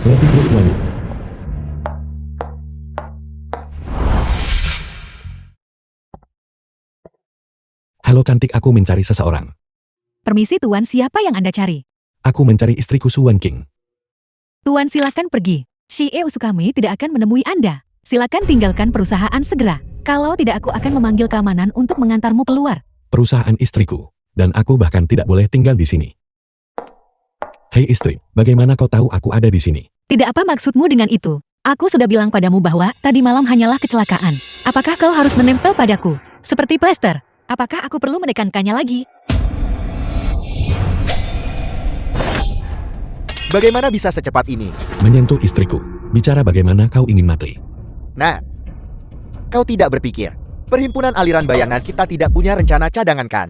Letty Group Wangi. Halo cantik, aku mencari seseorang. Permisi Tuan, siapa yang Anda cari? Aku mencari istriku Su Wenqing. Tuan silakan pergi. CEO Sukami tidak akan menemui Anda. Silakan tinggalkan perusahaan segera. Kalau tidak aku akan memanggil keamanan untuk mengantarmu keluar. Perusahaan istriku. Dan aku bahkan tidak boleh tinggal di sini. Hei istri, bagaimana kau tahu aku ada di sini? Tidak apa maksudmu dengan itu? Aku sudah bilang padamu bahwa tadi malam hanyalah kecelakaan. Apakah kau harus menempel padaku? Seperti plester. Apakah aku perlu menekankannya lagi? Bagaimana bisa secepat ini? Menyentuh istriku. Bicara bagaimana kau ingin mati. Nah, kau tidak berpikir. Perhimpunan aliran bayangan kita tidak punya rencana cadangan kan?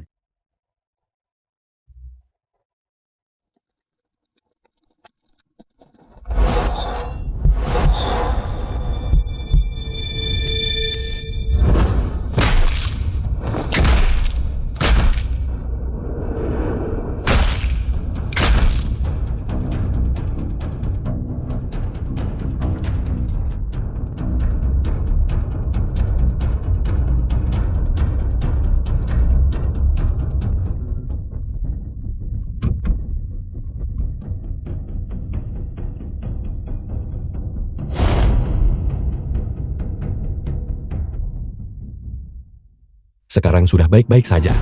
Sekarang sudah baik-baik saja.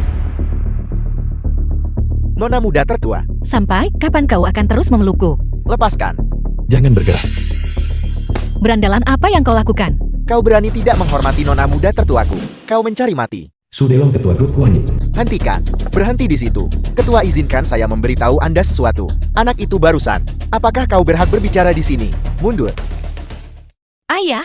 Nona muda tertua, Sampai kapan kau akan terus memelukku? lepaskan. Jangan bergerak. Berandalan apa yang kau lakukan? Kau berani tidak menghormati nona muda tertuaku. Kau mencari mati. Su Delong Ketua Grup Wangi. Hentikan. Berhenti di situ. Ketua, izinkan saya memberitahu Anda sesuatu. Anak itu barusan. Apakah kau berhak berbicara di sini? Mundur. Ayah,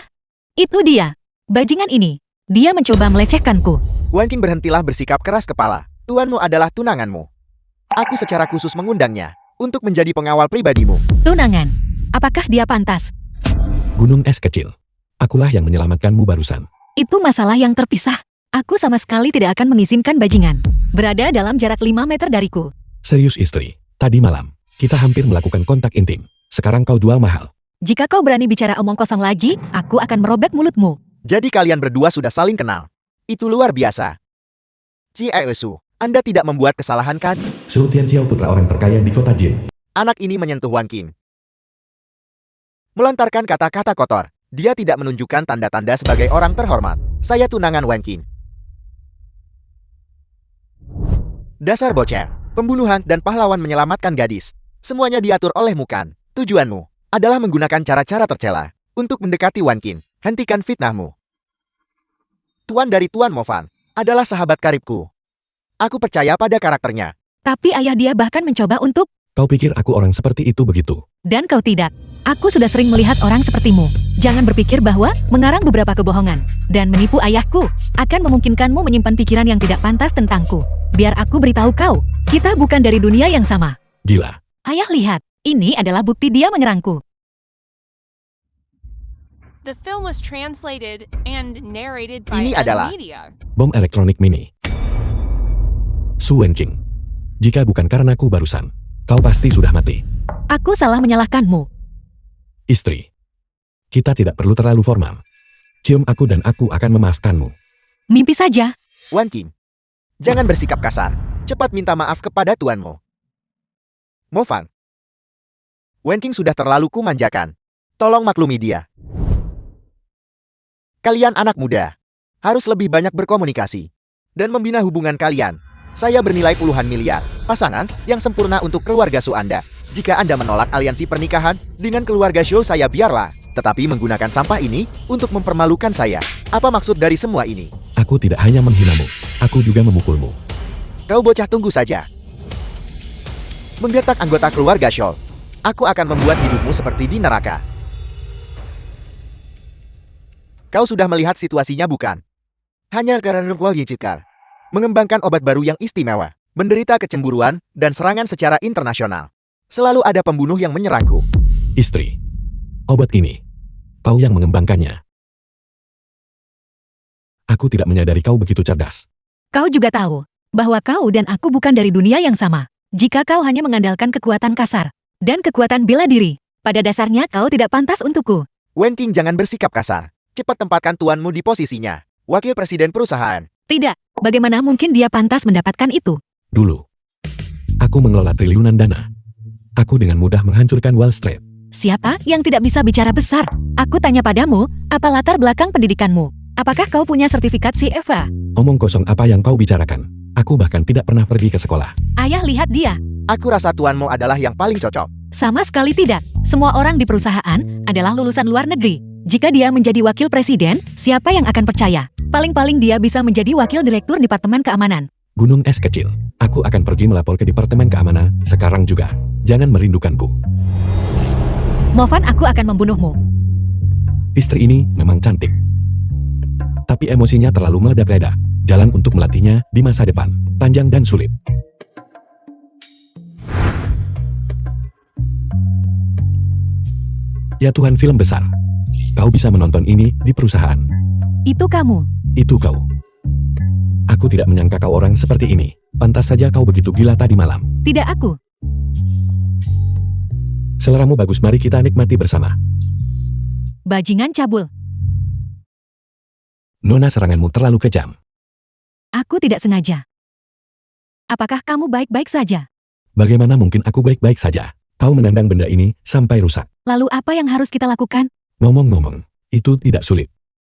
itu dia. Bajingan ini. Dia mencoba melecehkanku. Wenqing, berhentilah bersikap keras kepala. Tuanmu adalah tunanganmu. Aku secara khusus mengundangnya untuk menjadi pengawal pribadimu. Tunangan. Apakah dia pantas? Gunung es kecil. Akulah yang menyelamatkanmu barusan. Itu masalah yang terpisah. Aku sama sekali tidak akan mengizinkan bajingan berada dalam jarak 5 meter dariku. Serius istri, tadi malam, kita hampir melakukan kontak intim. Sekarang kau jual mahal. Jika kau berani bicara omong kosong lagi, aku akan merobek mulutmu. Jadi kalian berdua sudah saling kenal. Itu luar biasa. Su, Anda tidak membuat kesalahan kan? Su Tianqiao, putra orang terkaya di kota Jin. Anak ini menyentuh Wenqing. Melontarkan kata-kata kotor. Dia tidak menunjukkan tanda-tanda sebagai orang terhormat. Saya tunangan Wenqing. Dasar bocah, pembunuhan dan pahlawan menyelamatkan gadis. Semuanya diatur olehmu kan? Tujuanmu adalah menggunakan cara-cara tercela untuk mendekati Wenqing. Hentikan fitnahmu. Tuan dari Tuan Movan adalah sahabat karibku. Aku percaya pada karakternya. Tapi ayah dia bahkan mencoba untuk, Kau pikir aku orang seperti itu begitu? dan kau tidak. Aku sudah sering melihat orang sepertimu. Jangan berpikir bahwa mengarang beberapa kebohongan dan menipu ayahku akan memungkinkanmu menyimpan pikiran yang tidak pantas tentangku. Biar aku beritahu kau, kita bukan dari dunia yang sama. Gila. Ayah lihat, ini adalah bukti dia menyerangku. The film was translated and narrated by Ini other adalah media. Bom elektronik mini. Su Wenqing. Jika bukan karenaku barusan, kau pasti sudah mati. Aku salah menyalahkanmu. Istri. Kita tidak perlu terlalu formal. Cium aku dan aku akan memaafkanmu. Mimpi saja. Wenqing. Jangan bersikap kasar. Cepat minta maaf kepada tuanmu. Movan. Wenqing sudah terlalu kumanjakan. Tolong maklumi dia. Kalian anak muda harus lebih banyak berkomunikasi dan membina hubungan kalian. Saya bernilai puluhan miliar. Pasangan yang sempurna untuk keluarga Su Anda. Jika Anda menolak aliansi pernikahan dengan keluarga Shou saya, biarlah. Tetapi menggunakan sampah ini untuk mempermalukan saya. Apa maksud dari semua ini? Aku tidak hanya menghinamu, aku juga memukulmu. Kau bocah, tunggu saja. Menggertak anggota keluarga Shou. Aku akan membuat hidupmu seperti di neraka. Kau sudah melihat situasinya bukan? Hanya karena Cikar mengembangkan obat baru yang istimewa, menderita kecemburuan dan serangan secara internasional. Selalu ada pembunuh yang menyerangku. Istri. Obat ini. Kau yang mengembangkannya. Aku tidak menyadari kau begitu cerdas. Kau juga tahu bahwa kau dan aku bukan dari dunia yang sama. Jika kau hanya mengandalkan kekuatan kasar dan kekuatan bela diri, Pada dasarnya kau tidak pantas untukku. Wen Qing, jangan bersikap kasar. Cepat tempatkan tuanmu di posisinya. Wakil presiden perusahaan. Tidak, bagaimana mungkin dia pantas mendapatkan itu? Dulu, aku mengelola triliunan dana. Aku dengan mudah menghancurkan Wall Street. Siapa yang tidak bisa bicara besar? Aku tanya padamu, apa latar belakang pendidikanmu? Apakah kau punya sertifikat CFA? Omong kosong apa yang kau bicarakan. Aku bahkan tidak pernah pergi ke sekolah. Ayah, lihat dia. Aku rasa tuanmu adalah yang paling cocok. Sama sekali tidak. Semua orang di perusahaan adalah lulusan luar negeri. Jika dia menjadi wakil presiden, siapa yang akan percaya? Paling-paling dia bisa menjadi wakil direktur Departemen Keamanan. Gunung es kecil. Aku akan pergi melapor ke Departemen Keamanan sekarang juga. Jangan merindukanku. Movan, aku akan membunuhmu. Istri ini memang cantik. Tapi emosinya terlalu meledak-ledak. Jalan untuk melatihnya di masa depan panjang dan sulit. Ya Tuhan, film besar. Kau bisa menonton ini di perusahaan. Itu kamu. Itu kau. Aku tidak menyangka kau orang seperti ini. Pantas saja kau begitu gila tadi malam. Tidak aku. Seleramu bagus, mari kita nikmati bersama. Bajingan cabul. Nona, seranganmu terlalu kejam. Aku tidak sengaja. Apakah kamu baik-baik saja? Bagaimana mungkin aku baik-baik saja? Kau menendang benda ini sampai rusak. Lalu apa yang harus kita lakukan? Ngomong-ngomong, itu tidak sulit.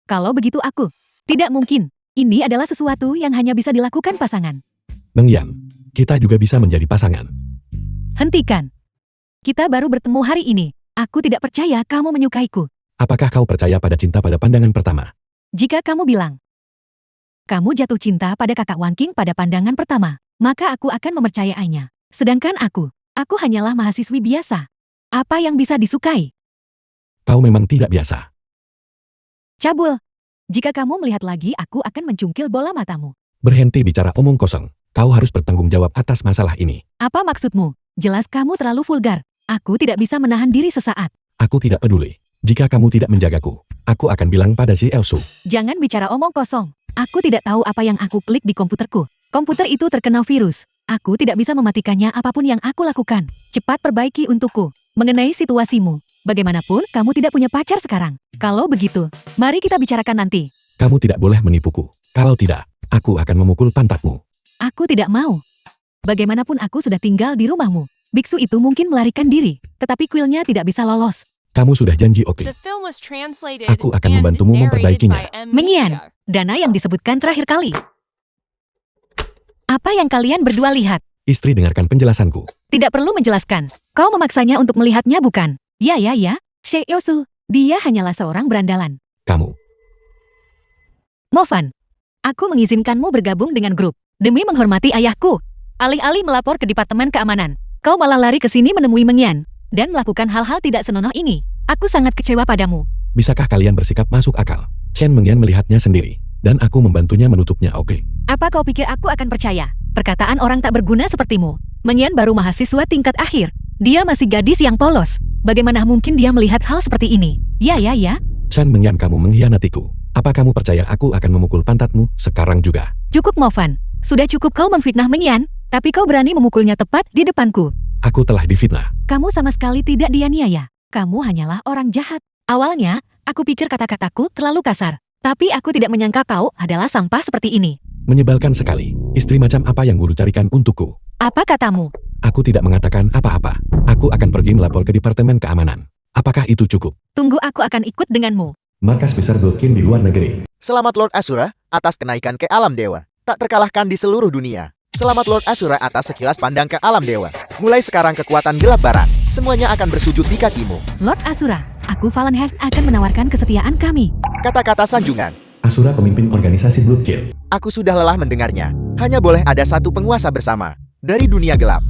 Kalau begitu aku. Tidak mungkin. Ini adalah sesuatu yang hanya bisa dilakukan pasangan. Bang Yan, kita juga bisa menjadi pasangan. Hentikan. Kita baru bertemu hari ini. Aku tidak percaya kamu menyukaiku. Apakah kau percaya pada cinta pada pandangan pertama? Jika kamu bilang, kamu jatuh cinta pada kakak Wan Qing pada pandangan pertama, maka aku akan mempercayainya. Sedangkan aku hanyalah mahasiswi biasa. Apa yang bisa disukai? Kau memang tidak biasa. Cabul. Jika kamu melihat lagi, aku akan mencungkil bola matamu. Berhenti bicara omong kosong. Kau harus bertanggung jawab atas masalah ini. Apa maksudmu? Jelas kamu terlalu vulgar. Aku tidak bisa menahan diri sesaat. Aku tidak peduli. Jika kamu tidak menjagaku, aku akan bilang pada si Elsu. Jangan bicara omong kosong. Aku tidak tahu apa yang aku klik di komputerku. Komputer itu terkena virus. Aku tidak bisa mematikannya apapun yang aku lakukan. Cepat perbaiki untukku. Mengenai situasimu, bagaimanapun kamu tidak punya pacar sekarang. Kalau begitu, mari kita bicarakan nanti. Kamu tidak boleh menipuku. Kalau tidak, aku akan memukul pantatmu. Aku tidak mau. Bagaimanapun aku sudah tinggal di rumahmu. Biksu itu mungkin melarikan diri, tetapi kuilnya tidak bisa lolos. Kamu sudah janji oke. The film was translated Aku akan and membantumu narrated memperbaikinya. by M. Mengian, Media. dana yang disebutkan terakhir kali. Apa yang kalian berdua lihat? Istri, dengarkan penjelasanku. Tidak perlu menjelaskan. Kau memaksanya untuk melihatnya, bukan? Ya, Sheikh Yosu, dia hanyalah seorang berandalan. Kamu. Movan, aku mengizinkanmu bergabung dengan grup. Demi menghormati ayahku. Alih-alih melapor ke Departemen Keamanan, kau malah lari ke sini menemui Mengian. Dan melakukan hal-hal tidak senonoh ini. Aku sangat kecewa padamu. Bisakah kalian bersikap masuk akal? Chen Mengian melihatnya sendiri. Dan aku membantunya menutupnya, oke. Apa kau pikir aku akan percaya? Perkataan orang tak berguna sepertimu. Mengian baru mahasiswa tingkat akhir. Dia masih gadis yang polos. Bagaimana mungkin dia melihat hal seperti ini? Ya. Chen Mengian, kamu mengkhianatiku. Apa kamu percaya aku akan memukul pantatmu sekarang juga? Cukup, Movan. Sudah cukup kau memfitnah Mengian, tapi kau berani memukulnya tepat di depanku. Aku telah difitnah. Kamu sama sekali tidak dianiaya. Kamu hanyalah orang jahat. Awalnya, aku pikir kata-kataku terlalu kasar. Tapi aku tidak menyangka kau adalah sampah seperti ini. Menyebalkan sekali. Istri macam apa yang guru carikan untukku? Apa katamu? Aku tidak mengatakan apa-apa. Aku akan pergi melapor ke Departemen Keamanan. Apakah itu cukup? Tunggu, aku akan ikut denganmu. Markas besar Bloodkin di luar negeri. Selamat Lord Asura atas kenaikan ke alam dewa. Tak terkalahkan di seluruh dunia. Selamat Lord Asura atas sekilas pandang ke alam dewa. Mulai sekarang kekuatan gelap barat. Semuanya akan bersujud di kakimu. Lord Asura, aku Valenheart akan menawarkan kesetiaan kami. Kata-kata sanjungan. Asura, pemimpin organisasi Bloodkin. Aku sudah lelah mendengarnya. Hanya boleh ada satu penguasa bersama. Dari dunia gelap.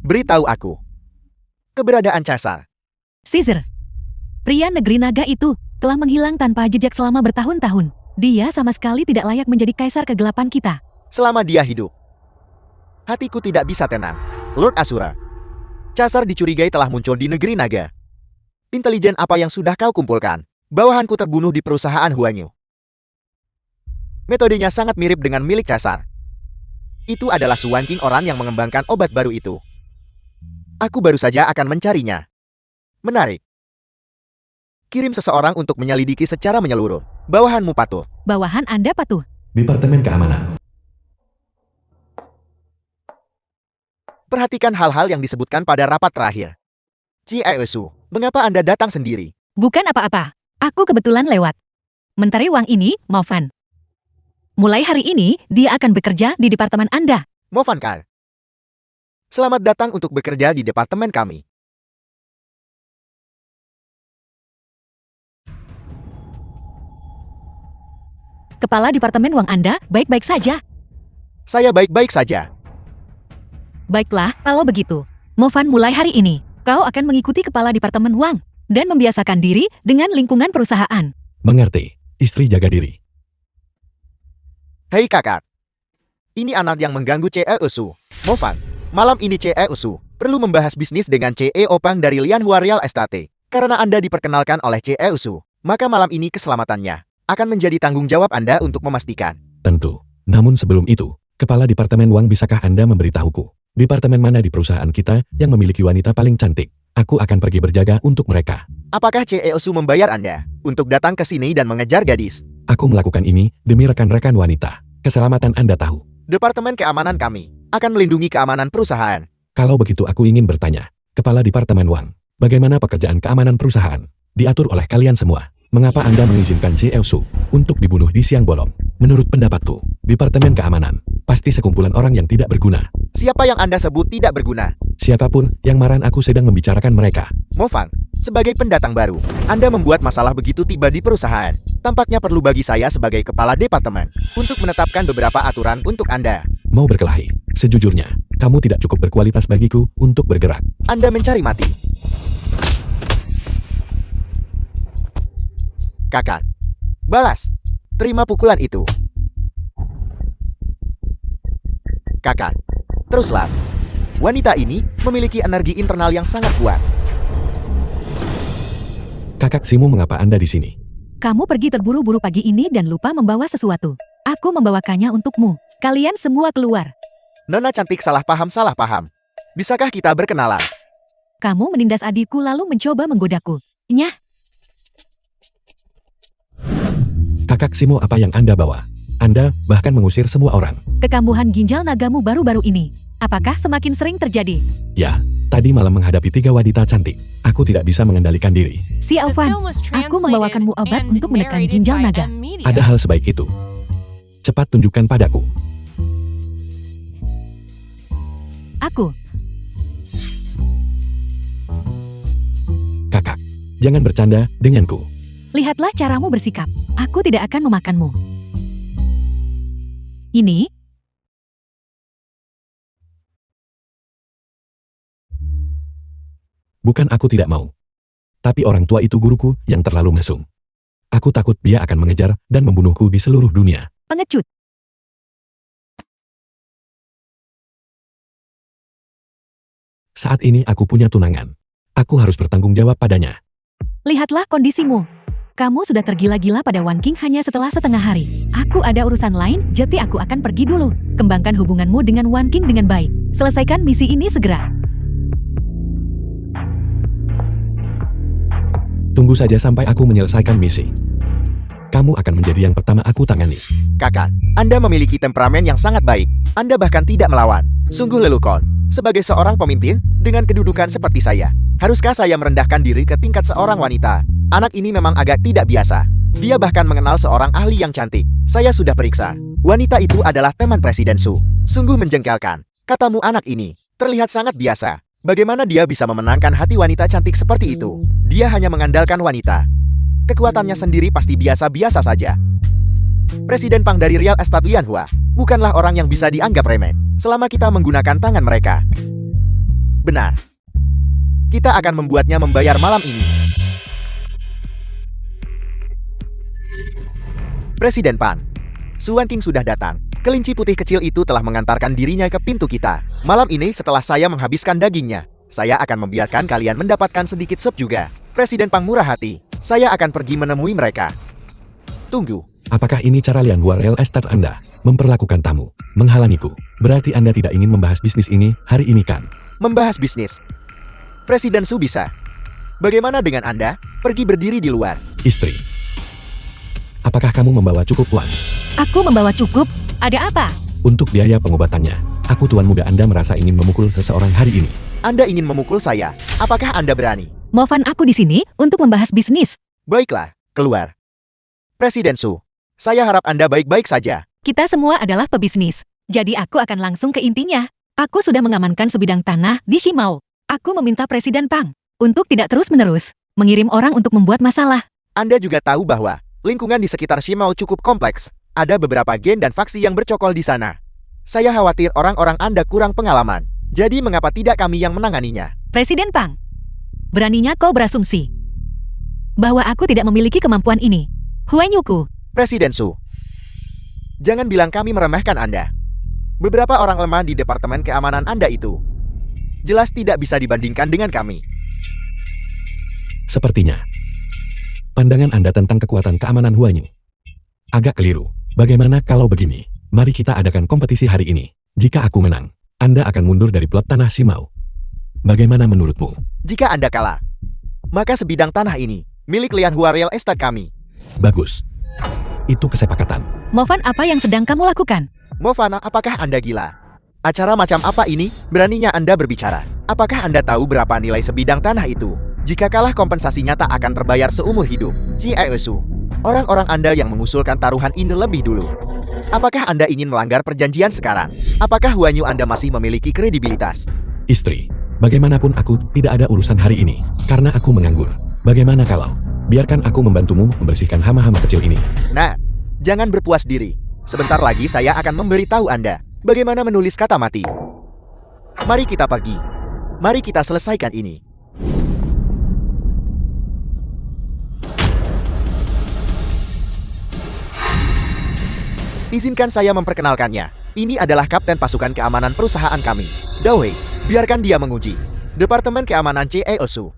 Beritahu aku. Keberadaan Caesar. Caesar. Pria negeri naga itu telah menghilang tanpa jejak selama bertahun-tahun. Dia sama sekali tidak layak menjadi kaisar kegelapan kita. Selama dia hidup. Hatiku tidak bisa tenang. Lord Asura. Caesar dicurigai telah muncul di negeri naga. Intelijen apa yang sudah kau kumpulkan? Bawahanku terbunuh di perusahaan Huanyu. Metodenya sangat mirip dengan milik Caesar. Itu adalah Su Wanqing, orang yang mengembangkan obat baru itu. Aku baru saja akan mencarinya. Menarik. Kirim seseorang untuk menyelidiki secara menyeluruh. Bawahanmu patuh. Bawahan Anda patuh. Departemen Keamanan. Perhatikan hal-hal yang disebutkan pada rapat terakhir. Ciesu, mengapa Anda datang sendiri? Bukan apa-apa. Aku kebetulan lewat. Menteri Wang ini, Movan. Mulai hari ini, dia akan bekerja di departemen Anda. Movankar. Selamat datang untuk bekerja di departemen kami. Kepala departemen Wang Anda baik-baik saja. Saya baik-baik saja. Baiklah, kalau begitu. Movan, mulai hari ini, kau akan mengikuti kepala departemen Wang dan membiasakan diri dengan lingkungan perusahaan. Mengerti, istri jaga diri. Hei kakak. Ini anak yang mengganggu Ciesu. Movan, malam ini Ciesu perlu membahas bisnis dengan CEO Pang dari Lianhua Real Estate. Karena Anda diperkenalkan oleh Ciesu, maka malam ini keselamatannya akan menjadi tanggung jawab Anda untuk memastikan. Tentu. Namun sebelum itu, Kepala Departemen Wang, bisakah Anda memberitahuku? Departemen mana di perusahaan kita yang memiliki wanita paling cantik? Aku akan pergi berjaga untuk mereka. Apakah Ciesu membayar Anda untuk datang ke sini dan mengejar gadis? Aku melakukan ini demi rekan-rekan wanita. Keselamatan Anda tahu. Departemen keamanan kami akan melindungi keamanan perusahaan. Kalau begitu aku ingin bertanya, Kepala Departemen Wang, bagaimana pekerjaan keamanan perusahaan? Diatur oleh kalian semua. Mengapa Anda mengizinkan Ciesu untuk dibunuh di siang bolong? Menurut pendapatku, Departemen Keamanan pasti sekumpulan orang yang tidak berguna. Siapa yang Anda sebut tidak berguna? Siapapun yang marah, aku sedang membicarakan mereka. Movan, sebagai pendatang baru, Anda membuat masalah begitu tiba di perusahaan. Tampaknya perlu bagi saya sebagai kepala departemen untuk menetapkan beberapa aturan untuk Anda. Mau berkelahi? Sejujurnya, kamu tidak cukup berkualitas bagiku untuk bergerak. Anda mencari mati. Kakak, balas. Terima pukulan itu. Kakak, teruslah. Wanita ini memiliki energi internal yang sangat kuat. Kakak Simu, mengapa Anda di sini? Kamu pergi terburu-buru pagi ini dan lupa membawa sesuatu. Aku membawakannya untukmu. Kalian semua keluar. Nona cantik, salah paham. Bisakah kita berkenalan? Kamu menindas adikku lalu mencoba menggodaku. Nyah. Kakak Simu, apa yang Anda bawa? Anda bahkan mengusir semua orang. Kekambuhan ginjal nagamu baru-baru ini. Apakah semakin sering terjadi? Ya, tadi malam menghadapi 3 wanita cantik. Aku tidak bisa mengendalikan diri. Si The Alvan, film was aku translated membawakanmu obat and untuk menekan narrated ginjal by naga. M Media. Ada hal sebaik itu. Cepat tunjukkan padaku. Aku. Kakak, jangan bercanda denganku. Lihatlah caramu bersikap. Aku tidak akan memakanmu. Ini? Bukan aku tidak mau. Tapi orang tua itu guruku yang terlalu mesum. Aku takut dia akan mengejar dan membunuhku di seluruh dunia. Pengecut. Saat ini aku punya tunangan. Aku harus bertanggung jawab padanya. Lihatlah kondisimu. Kamu sudah tergila-gila pada Wan King hanya setelah setengah hari. Aku ada urusan lain, jadi aku akan pergi dulu. Kembangkan hubunganmu dengan Wan King dengan baik. Selesaikan misi ini segera. Tunggu saja sampai aku menyelesaikan misi. Kamu akan menjadi yang pertama aku tangani. Kakak, Anda memiliki temperamen yang sangat baik. Anda bahkan tidak melawan. Sungguh lelucon. Sebagai seorang pemimpin, dengan kedudukan seperti saya, haruskah saya merendahkan diri ke tingkat seorang wanita? Anak ini memang agak tidak biasa. Dia bahkan mengenal seorang ahli yang cantik. Saya sudah periksa. Wanita itu adalah teman Presiden Su. Sungguh menjengkelkan. Katamu anak ini terlihat sangat biasa. Bagaimana dia bisa memenangkan hati wanita cantik seperti itu? Dia hanya mengandalkan wanita. Kekuatannya sendiri pasti biasa-biasa saja. Presiden Pang dari Real Estate Lianhua bukanlah orang yang bisa dianggap remeh selama kita menggunakan tangan mereka. Benar. Kita akan membuatnya membayar malam ini. Presiden Pan, Su Wanking sudah datang. Kelinci putih kecil itu telah mengantarkan dirinya ke pintu kita. Malam ini setelah saya menghabiskan dagingnya, saya akan membiarkan kalian mendapatkan sedikit sup juga. Presiden Pang murah hati. Saya akan pergi menemui mereka. Tunggu. Apakah ini cara Lianhua Real Estate Anda memperlakukan tamu, menghalangiku? Berarti Anda tidak ingin membahas bisnis ini hari ini kan? Membahas bisnis. Presiden Su bisa. Bagaimana dengan Anda? Pergi berdiri di luar. Istri. Apakah kamu membawa cukup uang? Aku membawa cukup. Ada apa? Untuk biaya pengobatannya. Aku tuan muda Anda merasa ingin memukul seseorang hari ini. Anda ingin memukul saya. Apakah Anda berani? Movan, aku di sini untuk membahas bisnis. Baiklah, keluar. Presiden Su, saya harap Anda baik-baik saja. Kita semua adalah pebisnis. Jadi aku akan langsung ke intinya. Aku sudah mengamankan sebidang tanah di Shimao. Aku meminta Presiden Pang untuk tidak terus-menerus mengirim orang untuk membuat masalah. Anda juga tahu bahwa lingkungan di sekitar Shimao cukup kompleks. Ada beberapa gen dan faksi yang bercokol di sana. Saya khawatir orang-orang Anda kurang pengalaman. Jadi mengapa tidak kami yang menanganinya? Presiden Pang, beraninya kau berasumsi bahwa aku tidak memiliki kemampuan ini. Huan Yuku, Presiden Su, jangan bilang kami meremehkan Anda. Beberapa orang lemah di Departemen Keamanan Anda itu jelas tidak bisa dibandingkan dengan kami. Sepertinya pandangan Anda tentang kekuatan keamanan Huanyi agak keliru. Bagaimana kalau begini? Mari kita adakan kompetisi hari ini. Jika aku menang, Anda akan mundur dari plot tanah Shimao. Bagaimana menurutmu? Jika Anda kalah, maka sebidang tanah ini milik Lianhua Real Estate kami. Bagus. Itu kesepakatan. Movan, apa yang sedang kamu lakukan? Movana, apakah Anda gila? Acara macam apa ini? Beraninya Anda berbicara. Apakah Anda tahu berapa nilai sebidang tanah itu? Jika kalah, kompensasinya tak akan terbayar seumur hidup. Ciesu, orang-orang Anda yang mengusulkan taruhan ini lebih dulu. Apakah Anda ingin melanggar perjanjian sekarang? Apakah Huanyu Anda masih memiliki kredibilitas? Istri, bagaimanapun aku tidak ada urusan hari ini, karena aku menganggur. Bagaimana kalau biarkan aku membantumu membersihkan hama-hama kecil ini? Nah, jangan berpuas diri. Sebentar lagi saya akan memberitahu Anda bagaimana menulis kata mati. Mari kita pergi. Mari kita selesaikan ini. Izinkan saya memperkenalkannya. Ini adalah Kapten Pasukan Keamanan perusahaan kami, Dawei. Biarkan dia menguji. Departemen Keamanan CEOSU.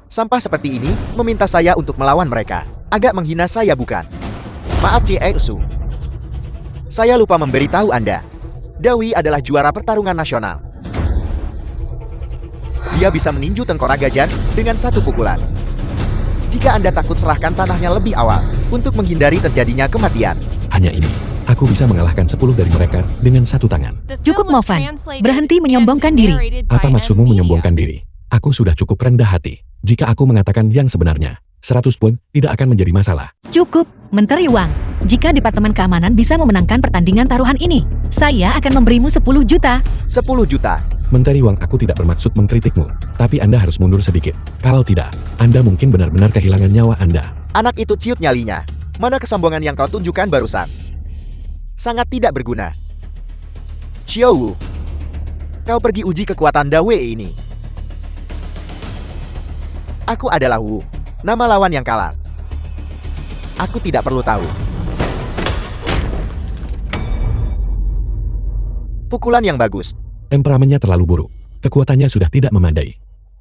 Sampah seperti ini meminta saya untuk melawan mereka. Agak menghina saya, bukan? Maaf, CEOSU. Saya lupa memberitahu Anda. Dawei adalah juara pertarungan nasional. Dia bisa meninju tengkorak gajah dengan satu pukulan. Jika Anda takut, serahkan tanahnya lebih awal untuk menghindari terjadinya kematian. Hanya ini, aku bisa mengalahkan 10 dari mereka dengan satu tangan. The Cukup, film was Movan. translated Berhenti and menyombongkan diri. narrated by Apa maksudmu N-Media. menyombongkan diri? Aku sudah cukup rendah hati. Jika aku mengatakan yang sebenarnya, 100 pun tidak akan menjadi masalah. Cukup, Menteri Wang. Jika Departemen Keamanan bisa memenangkan pertandingan taruhan ini, saya akan memberimu 10 juta. 10 juta. Menteri Wang, aku tidak bermaksud mengkritikmu, tapi Anda harus mundur sedikit. Kalau tidak, Anda mungkin benar-benar kehilangan nyawa Anda. Anak itu ciut nyalinya. Mana kesombongan yang kau tunjukkan barusan? Sangat tidak berguna. Xiao Wu, kau pergi uji kekuatan Dawei ini. Aku adalah Wu, nama lawan yang kalah. Aku tidak perlu tahu. Pukulan yang bagus. Temperamennya terlalu buruk. Kekuatannya sudah tidak memadai.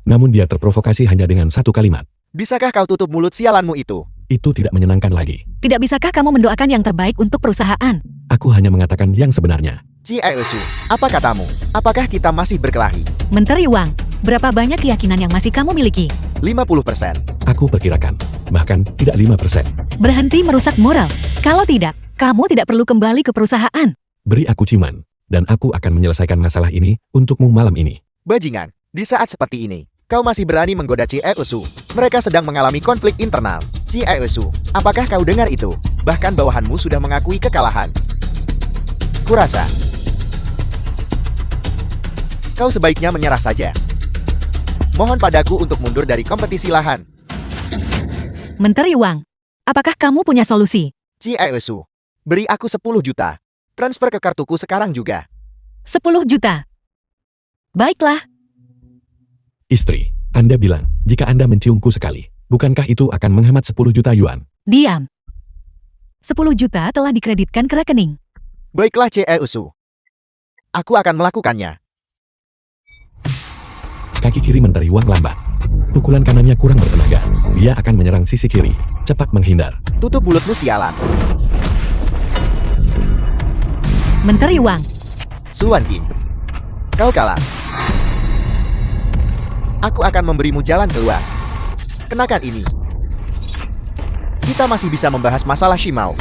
Namun dia terprovokasi hanya dengan satu kalimat. Bisakah kau tutup mulut sialanmu itu? Itu tidak menyenangkan lagi. Tidak bisakah kamu mendoakan yang terbaik untuk perusahaan? Aku hanya mengatakan yang sebenarnya. Ciesu, apa katamu? Apakah kita masih berkelahi? Menteri Wang, berapa banyak keyakinan yang masih kamu miliki? 50%. Aku perkirakan, bahkan tidak 5%. Berhenti merusak moral. Kalau tidak, kamu tidak perlu kembali ke perusahaan. Beri aku ciuman, dan aku akan menyelesaikan masalah ini untukmu malam ini. Bajingan, di saat seperti ini, kau masih berani menggoda Ciesu. Mereka sedang mengalami konflik internal. Ciesu, apakah kau dengar itu? Bahkan bawahanmu sudah mengakui kekalahan. Kurasa kau sebaiknya menyerah saja. Mohon padaku untuk mundur dari kompetisi lahan. Menteri Wang, apakah kamu punya solusi? Ciesu, beri aku 10 juta. Transfer ke kartuku sekarang juga. 10 juta. Baiklah, Istri, Anda bilang, jika Anda menciumku sekali, bukankah itu akan menghemat 10 juta yuan? diam. 10 juta telah dikreditkan ke rekening. Baiklah Ciesu. Aku akan melakukannya. Kaki kiri Menteri Wang lambat. Pukulan kanannya kurang bertenaga. Dia akan menyerang sisi kiri. Cepat menghindar. Tutup mulutmu sialan. Menteri Wang, Suan Kim, kau kalah. Aku akan memberimu jalan keluar. Kenakan ini. Kita masih bisa membahas masalah Shimao.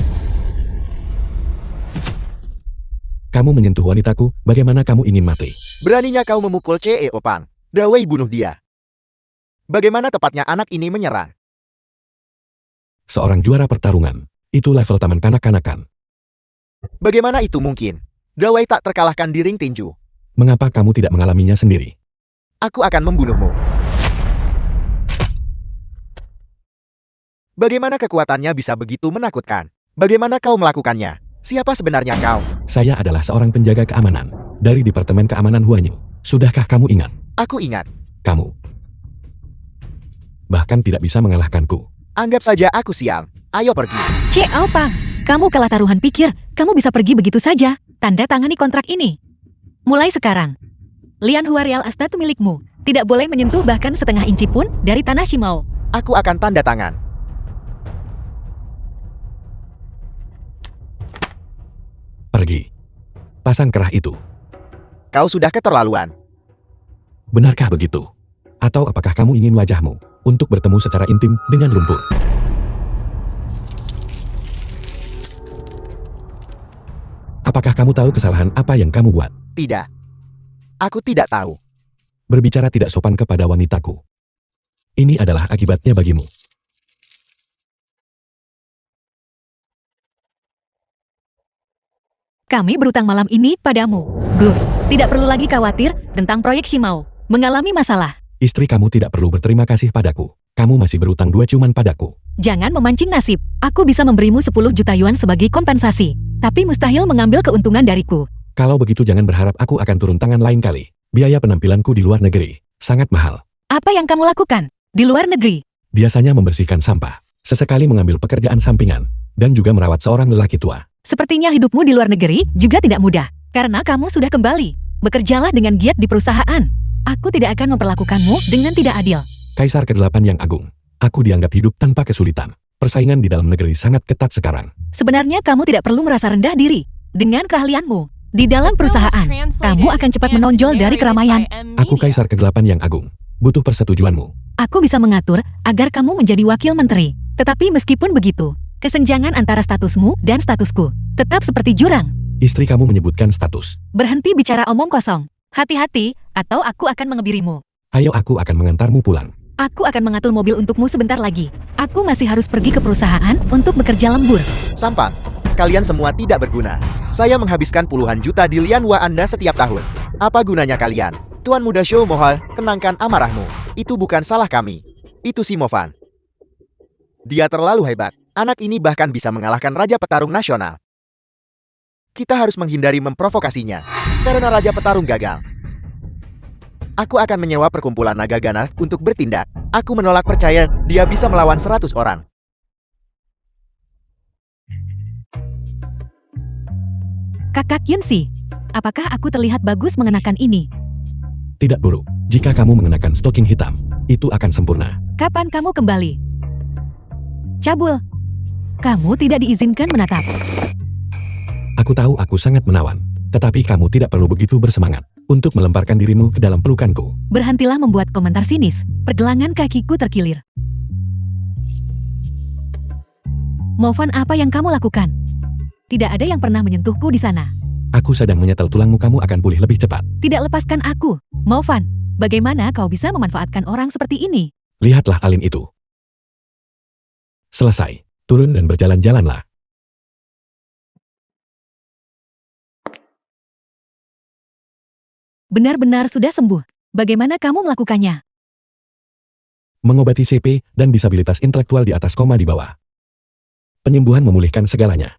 Kamu menyentuh wanitaku, bagaimana kamu ingin mati? Beraninya kau memukul CEO Pang. Dawei bunuh dia. Bagaimana tepatnya anak ini menyerang? Seorang juara pertarungan. Itu level taman kanak-kanakan. Bagaimana itu mungkin? Dawei tak terkalahkan di ring tinju. Mengapa kamu tidak mengalaminya sendiri? Aku akan membunuhmu. Bagaimana kekuatannya bisa begitu menakutkan? Bagaimana kau melakukannya? Siapa sebenarnya kau? Saya adalah seorang penjaga keamanan dari Departemen Keamanan Huanyu. Sudahkah kamu ingat? Aku ingat. Kamu bahkan tidak bisa mengalahkanku. Anggap saja aku sial. Ayo pergi. Xiao Pang, kamu kalah taruhan pikir, kamu bisa pergi begitu saja. Tanda tangani kontrak ini. Mulai sekarang, Lian Hua Real Astatu milikmu. Tidak boleh menyentuh bahkan setengah inci pun dari tanah Shimao. Aku akan tanda tangan. Pergi. Pasang kerah itu. Kau sudah keterlaluan. Benarkah begitu? Atau apakah kamu ingin wajahmu untuk bertemu secara intim dengan lumpur? Apakah kamu tahu kesalahan apa yang kamu buat? Tidak. Aku tidak tahu. Berbicara tidak sopan kepada wanitaku. Ini adalah akibatnya bagimu. Kami berutang malam ini padamu. Gur, tidak perlu lagi khawatir tentang proyek Shimao. Mengalami masalah. Istri kamu tidak perlu berterima kasih padaku. Kamu masih berutang 2 ciuman padaku. Jangan memancing nasib. Aku bisa memberimu 10 juta yuan sebagai kompensasi. Tapi mustahil mengambil keuntungan dariku. Kalau begitu jangan berharap aku akan turun tangan lain kali. Biaya penampilanku di luar negeri sangat mahal. Apa yang kamu lakukan di luar negeri? Biasanya membersihkan sampah. Sesekali mengambil pekerjaan sampingan. Dan juga merawat seorang lelaki tua. Sepertinya hidupmu di luar negeri juga tidak mudah. Karena kamu sudah kembali. Bekerjalah dengan giat di perusahaan. Aku tidak akan memperlakukanmu dengan tidak adil. Kaisar ke-8 yang agung. Aku dianggap hidup tanpa kesulitan. Persaingan di dalam negeri sangat ketat sekarang. Sebenarnya kamu tidak perlu merasa rendah diri. Dengan keahlianmu di dalam perusahaan, kamu akan cepat menonjol dari keramaian. Aku Kaisar ke-8 yang agung. Butuh persetujuanmu. Aku bisa mengatur agar kamu menjadi wakil menteri. Tetapi meskipun begitu, kesenjangan antara statusmu dan statusku tetap seperti jurang. Istri kamu menyebutkan status. Berhenti bicara omong kosong. Hati-hati, atau aku akan mengebirimu. Ayo aku akan mengantarmu pulang. Aku akan mengatur mobil untukmu sebentar lagi. Aku masih harus pergi ke perusahaan untuk bekerja lembur. Sampang. Kalian semua tidak berguna. Saya menghabiskan puluhan juta di Lianhua Anda setiap tahun. Apa gunanya kalian? Tuan Muda Shou Mohal, tenangkan amarahmu. Itu bukan salah kami. Itu si Movan. Dia terlalu hebat. Anak ini bahkan bisa mengalahkan Raja Petarung Nasional. Kita harus menghindari memprovokasinya. Karena Raja Petarung gagal. Aku akan menyewa perkumpulan naga ganas untuk bertindak. Aku menolak percaya dia bisa melawan 100 orang. Kakak Yunsi, apakah aku terlihat bagus mengenakan ini? Tidak buruk. Jika kamu mengenakan stoking hitam, itu akan sempurna. Kapan kamu kembali? Cabul, kamu tidak diizinkan menatap. Aku tahu aku sangat menawan. Tetapi kamu tidak perlu begitu bersemangat untuk melemparkan dirimu ke dalam pelukanku. Berhentilah membuat komentar sinis. Pergelangan kakiku terkilir. Movan, apa yang kamu lakukan? Tidak ada yang pernah menyentuhku di sana. Aku sedang menyetel tulangmu, kamu akan pulih lebih cepat. Tidak, lepaskan aku. Movan, bagaimana kau bisa memanfaatkan orang seperti ini? Lihatlah Alin itu. Selesai. Turun dan berjalan-jalanlah. Benar-benar sudah sembuh. Bagaimana kamu melakukannya? Mengobati CP dan disabilitas intelektual di atas koma di bawah. Penyembuhan memulihkan segalanya.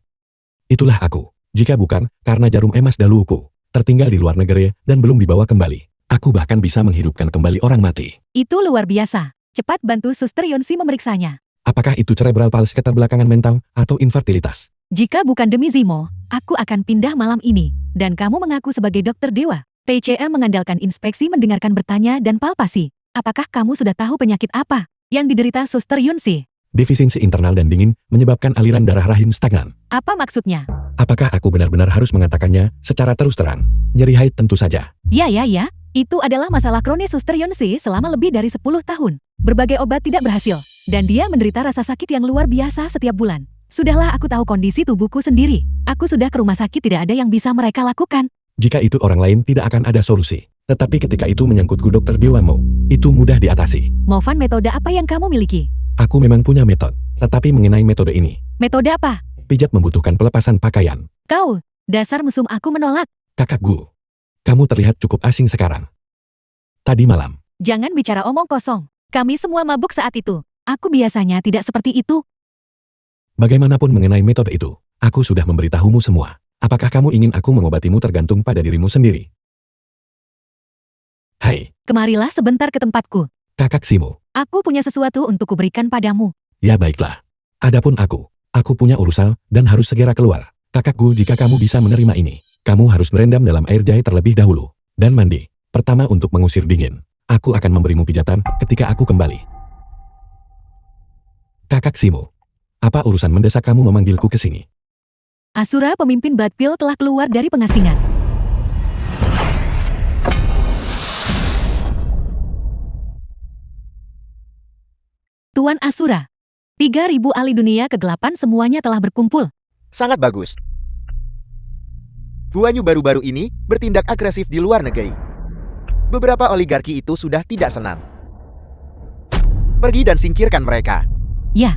Itulah aku. Jika bukan, karena jarum emas daluku tertinggal di luar negeri dan belum dibawa kembali. Aku bahkan bisa menghidupkan kembali orang mati. Itu luar biasa. Cepat bantu Suster Yonsi memeriksanya. Apakah itu cerebral palsy, keterbelakangan mental, atau infertilitas? Jika bukan demi Zimo, aku akan pindah malam ini. Dan kamu mengaku sebagai dokter dewa. TCM mengandalkan inspeksi, mendengarkan, bertanya, dan palpasi. Apakah kamu sudah tahu penyakit apa yang diderita Suster Yunsi? Defisiensi internal dan dingin menyebabkan aliran darah rahim stagnan. Apa maksudnya? Apakah aku benar-benar harus mengatakannya secara terus terang? Nyeri haid tentu saja. Ya, Itu adalah masalah kronis Suster Yonsei selama lebih dari 10 tahun. Berbagai obat tidak berhasil, dan dia menderita rasa sakit yang luar biasa setiap bulan. Sudahlah, aku tahu kondisi tubuhku sendiri. Aku sudah ke rumah sakit, tidak ada yang bisa mereka lakukan. Jika itu orang lain tidak akan ada solusi. Tetapi ketika itu menyangkutku Dr. Dewa Mo, itu mudah diatasi. Movan, metode apa yang kamu miliki? Aku memang punya metode, tetapi mengenai metode ini, Metode apa? pijat membutuhkan pelepasan pakaian. Kau, dasar mesum, aku menolak. Kakak Gu, kamu terlihat cukup asing sekarang. Tadi malam, Jangan bicara omong kosong. Kami semua mabuk saat itu. Aku biasanya tidak seperti itu. bagaimanapun mengenai metode itu, aku sudah memberitahumu semua. Apakah kamu ingin aku mengobatimu tergantung pada dirimu sendiri? Hai, Kemarilah sebentar ke tempatku. kakak Simo. Aku punya sesuatu untuk kuberikan padamu. Ya baiklah. Adapun aku punya urusan dan harus segera keluar. Kakak Gu, jika kamu bisa menerima ini, kamu harus merendam dalam air jahe terlebih dahulu. Dan mandi. Pertama untuk mengusir dingin. Aku akan memberimu pijatan ketika aku kembali. Kakak Simo. Apa urusan mendesak kamu memanggilku ke sini? Asura, pemimpin Bloodpill, telah keluar dari pengasingan. Tuan Asura, 3.000 ahli dunia kegelapan semuanya telah berkumpul. Sangat bagus. Huanyu baru-baru ini bertindak agresif di luar negeri. Beberapa oligarki itu sudah tidak senang. Pergi dan singkirkan mereka. Ya,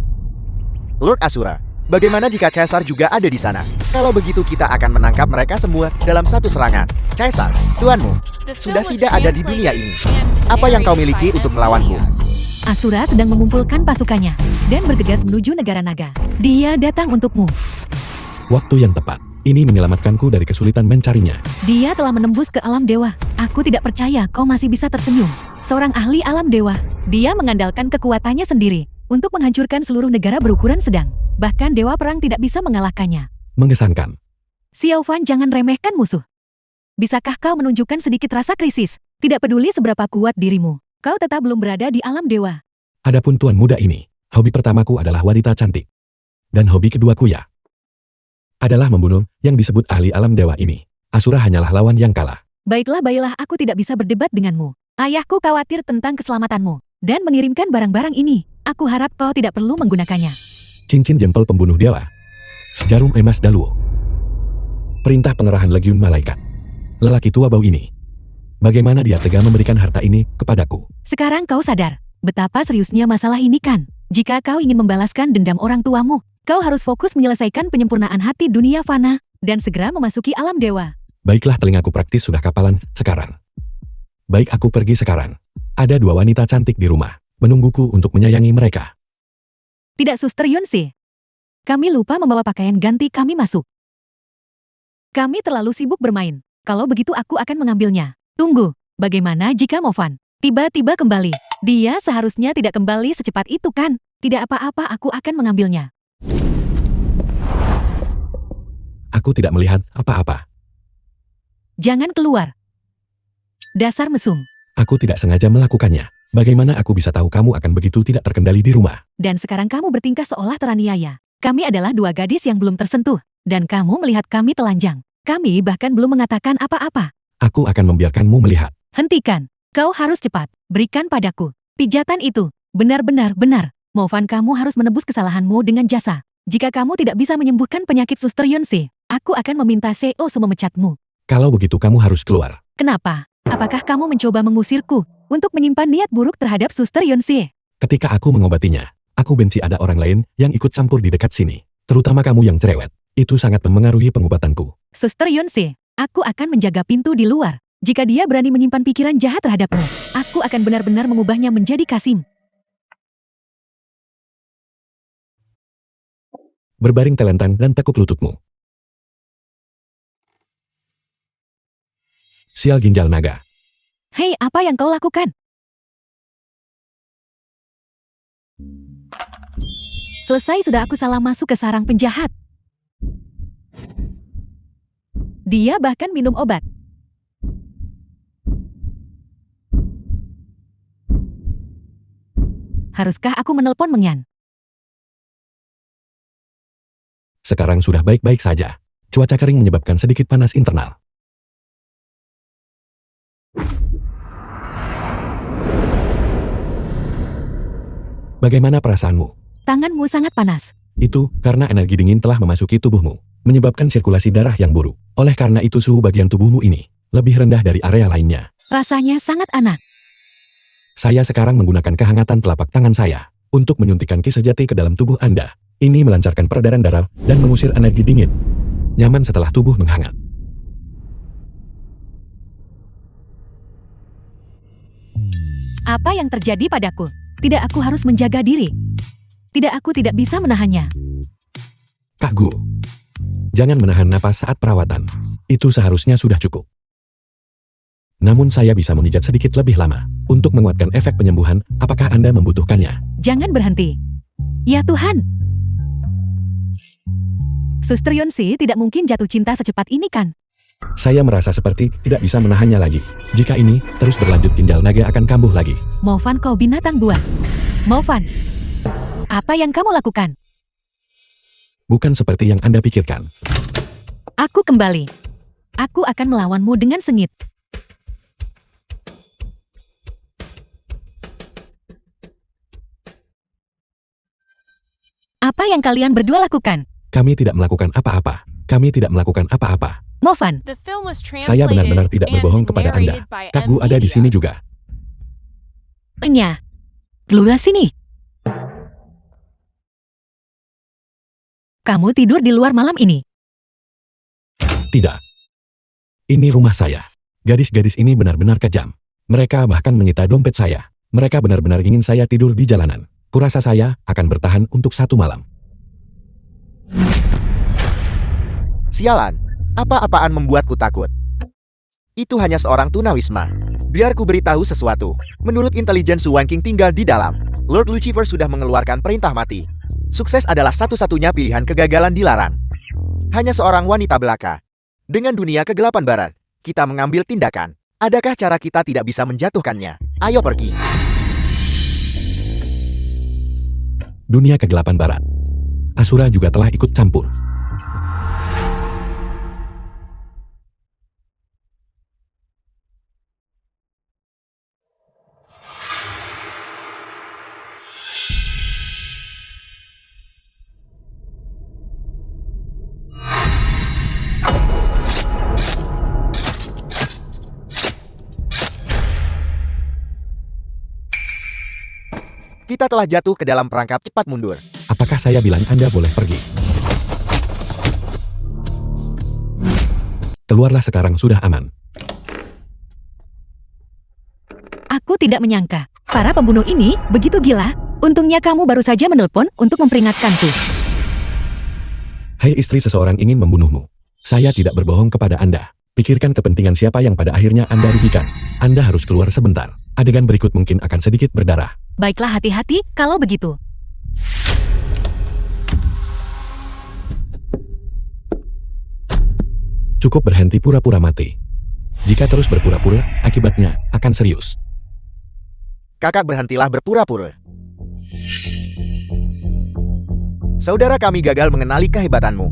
Lord Asura, bagaimana jika Caesar juga ada di sana? Kalau begitu kita akan menangkap mereka semua dalam satu serangan. Caesar, tuanmu, The sudah film was tidak ada di dunia ini. translated and Apa yang kau narrated miliki by untuk Ed melawanku? Melia. Asura sedang mengumpulkan pasukannya dan bergegas menuju negara naga. Dia datang untukmu. Waktu yang tepat. Ini menyelamatkanku dari kesulitan mencarinya. Dia telah menembus ke alam dewa. Aku tidak percaya kau masih bisa tersenyum. Seorang ahli alam dewa. Dia mengandalkan kekuatannya sendiri untuk menghancurkan seluruh negara berukuran sedang. Bahkan dewa perang tidak bisa mengalahkannya. Mengesankan. Xiao Fan, jangan remehkan musuh. Bisakah kau menunjukkan sedikit rasa krisis? Tidak peduli seberapa kuat dirimu, kau tetap belum berada di alam dewa. Adapun tuan muda ini, hobi pertamaku adalah wanita cantik. Dan hobi keduaku adalah membunuh yang disebut ahli alam dewa ini. Asura hanyalah lawan yang kalah. Baiklah, aku tidak bisa berdebat denganmu. Ayahku khawatir tentang keselamatanmu dan mengirimkan barang-barang ini. Aku harap kau tidak perlu menggunakannya. Cincin jempol pembunuh dewa. Jarum emas Daluo. Perintah pengerahan legiun malaikat. Lelaki tua bau ini. Bagaimana dia tega memberikan harta ini kepadaku? Sekarang kau sadar betapa seriusnya masalah ini kan? Jika kau ingin membalaskan dendam orang tuamu, kau harus fokus menyelesaikan penyempurnaan hati dunia fana dan segera memasuki alam dewa. Baiklah, telingaku praktis sudah kapalan sekarang. Baik, aku pergi sekarang. Ada 2 wanita cantik di rumah, menungguku untuk menyayangi mereka. Tidak, Suster Yonsei. Kami lupa membawa pakaian ganti kami masuk. Kami terlalu sibuk bermain. Kalau begitu aku akan mengambilnya. Tunggu, bagaimana jika Movan tiba-tiba kembali? Dia seharusnya tidak kembali secepat itu kan? Tidak apa-apa, aku akan mengambilnya. Aku tidak melihat apa-apa. Jangan keluar. Dasar mesum. Aku tidak sengaja melakukannya. Bagaimana aku bisa tahu kamu akan begitu tidak terkendali di rumah? Dan sekarang kamu bertingkah seolah teraniaya. Kami adalah 2 gadis yang belum tersentuh. Dan kamu melihat kami telanjang. Kami bahkan belum mengatakan apa-apa. Aku akan membiarkanmu melihat. Hentikan. Kau harus cepat. Berikan padaku. Pijatan itu. Benar-benar benar. Movan, kamu harus menebus kesalahanmu dengan jasa. Jika kamu tidak bisa menyembuhkan penyakit Suster Yonsei, aku akan meminta Seosu memecatmu. Kalau begitu kamu harus keluar. Kenapa? Apakah kamu mencoba mengusirku untuk menyimpan niat buruk terhadap Suster Yonsei? Ketika aku mengobatinya, aku benci ada orang lain yang ikut campur di dekat sini. Terutama kamu yang cerewet. Itu sangat memengaruhi pengobatanku. Suster Yonsei, aku akan menjaga pintu di luar. Jika dia berani menyimpan pikiran jahat terhadapmu, aku akan benar-benar mengubahnya menjadi Kasim. Berbaring telentang dan tekuk lututmu. Sial ginjal naga. Hei, apa yang kau lakukan? Selesai sudah, aku salah masuk ke sarang penjahat. Dia bahkan minum obat. Haruskah aku menelpon Mengyan? Sekarang sudah baik-baik saja. Cuaca kering menyebabkan sedikit panas internal. Bagaimana perasaanmu? Tanganmu sangat panas. Itu karena energi dingin telah memasuki tubuhmu, menyebabkan sirkulasi darah yang buruk. Oleh karena itu suhu bagian tubuhmu ini lebih rendah dari area lainnya. Rasanya sangat aneh. Saya sekarang menggunakan kehangatan telapak tangan saya untuk menyuntikkan ki sejati ke dalam tubuh Anda. Ini melancarkan peredaran darah dan mengusir energi dingin. Nyaman setelah tubuh menghangat. Apa yang terjadi padaku? Tidak, aku harus menjaga diri. Tidak, aku tidak bisa menahannya. Kak Gu, jangan menahan napas saat perawatan. Itu seharusnya sudah cukup. Namun saya bisa memijat sedikit lebih lama untuk menguatkan efek penyembuhan. Apakah Anda membutuhkannya? Jangan berhenti. Ya Tuhan. Suster Yonsi tidak mungkin jatuh cinta secepat ini kan? Saya merasa seperti tidak bisa menahannya lagi. Jika ini terus berlanjut, ginjal naga akan kambuh lagi. Movan, kau binatang buas. Movan, apa yang kamu lakukan? Bukan seperti yang Anda pikirkan. Aku kembali. Aku akan melawanmu dengan sengit. Apa yang kalian berdua lakukan? Kami tidak melakukan apa-apa. Kami tidak melakukan apa-apa. Movan, The film was Saya translated benar-benar tidak and berbohong kepada Anda. narrated by Kak Gu ada di M-Media. sini juga. Enya. Keluar sini. Kamu tidur di luar malam ini. Tidak. Ini rumah saya. Gadis-gadis ini benar-benar kejam. Mereka bahkan menyita dompet saya. Mereka benar-benar ingin saya tidur di jalanan. Kurasa saya akan bertahan untuk 1 malam. Sialan, apa-apaan membuatku takut. Itu hanya seorang tunawisma. Biar ku beritahu sesuatu. Menurut intelijen Su Wanqing tinggal di dalam. Lord Lucifer sudah mengeluarkan perintah mati. Sukses adalah satu-satunya pilihan, kegagalan dilarang. Hanya seorang wanita belaka. Dengan dunia kegelapan barat, kita mengambil tindakan. Adakah cara kita tidak bisa menjatuhkannya? Ayo pergi. Dunia kegelapan barat. Asura juga telah ikut campur. Kita telah jatuh ke dalam perangkap cepat mundur. Apakah saya bilang Anda boleh pergi? Keluarlah sekarang, sudah aman. Aku tidak menyangka. Para pembunuh ini begitu gila. Untungnya kamu baru saja menelpon untuk memperingatkanku. Hai istri, seseorang ingin membunuhmu. Saya tidak berbohong kepada Anda. Pikirkan kepentingan siapa yang pada akhirnya Anda rugikan. Anda harus keluar sebentar. Adegan berikut mungkin akan sedikit berdarah. Baiklah, hati-hati kalau begitu. Cukup berhenti pura-pura mati. Jika terus berpura-pura, akibatnya akan serius. Kakak, berhentilah berpura-pura. Saudara kami gagal mengenali kehebatanmu.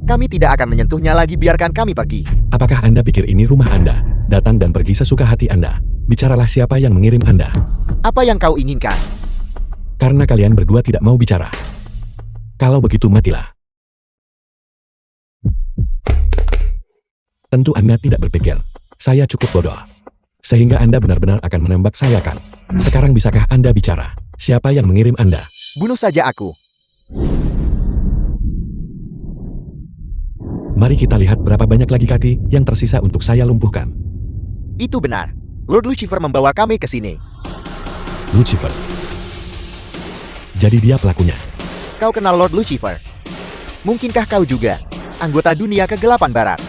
Kami tidak akan menyentuhnya lagi, biarkan kami pergi. Apakah Anda pikir ini rumah Anda? Datang dan pergi sesuka hati Anda. Bicaralah siapa yang mengirim Anda. Apa yang kau inginkan? Karena kalian berdua tidak mau bicara. Kalau begitu, matilah. Tentu Anda tidak berpikir saya cukup bodoh, sehingga Anda benar-benar akan menembak saya kan? Sekarang bisakah Anda bicara? Siapa yang mengirim Anda? Bunuh saja aku. Mari kita lihat berapa banyak lagi kaki yang tersisa untuk saya lumpuhkan. Itu benar. Lord Lucifer membawa kami ke sini. Lucifer. Jadi dia pelakunya. Kau kenal Lord Lucifer? Mungkinkah kau juga anggota dunia kegelapan barat?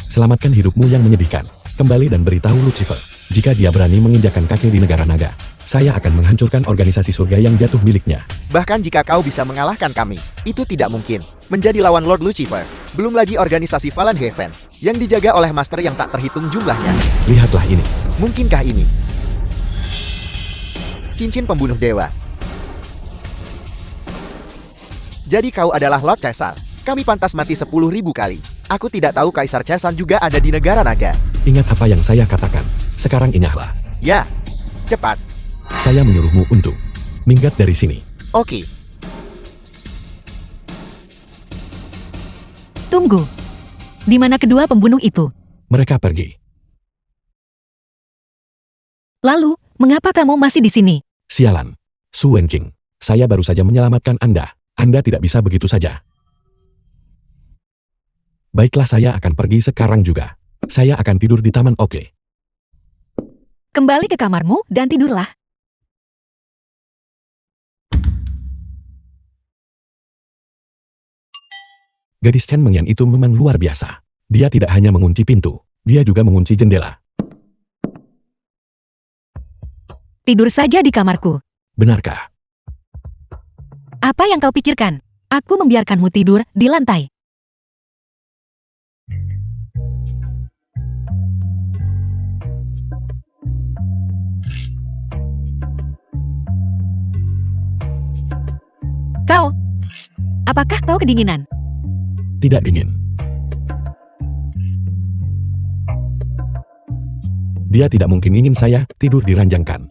Selamatkan hidupmu yang menyedihkan. Kembali dan beritahu Lucifer. Jika dia berani menginjakkan kaki di negara naga, saya akan menghancurkan organisasi surga yang jatuh miliknya. Bahkan jika kau bisa mengalahkan kami, itu tidak mungkin. Menjadi lawan Lord Lucifer. Belum lagi organisasi Fallen Heaven, yang dijaga oleh master yang tak terhitung jumlahnya. Lihatlah ini. Mungkinkah ini cincin pembunuh dewa? Jadi kau adalah Lord Caesar. Kami pantas mati 10.000 kali. Aku tidak tahu Kaisar Caesar juga ada di negara naga. Ingat apa yang saya katakan. Sekarang ingatlah. Ya, cepat. Saya menyuruhmu untuk Minggat dari sini. Oke, Tunggu. Di mana kedua pembunuh itu? Mereka pergi. Lalu, mengapa kamu masih di sini? Sialan. Su Wenqing. Saya baru saja menyelamatkan Anda. Anda tidak bisa begitu saja. Baiklah, saya akan pergi sekarang juga. Saya akan tidur di taman, oke? Kembali ke kamarmu dan tidurlah. Gadis Chen Mengyan itu memang luar biasa. Dia tidak hanya mengunci pintu, dia juga mengunci jendela. Tidur saja di kamarku. Benarkah? Apa yang kau pikirkan? Aku membiarkanmu tidur di lantai. Kau, apakah kau kedinginan? Tidak dingin. Dia tidak mungkin ingin saya tidur diranjangkan.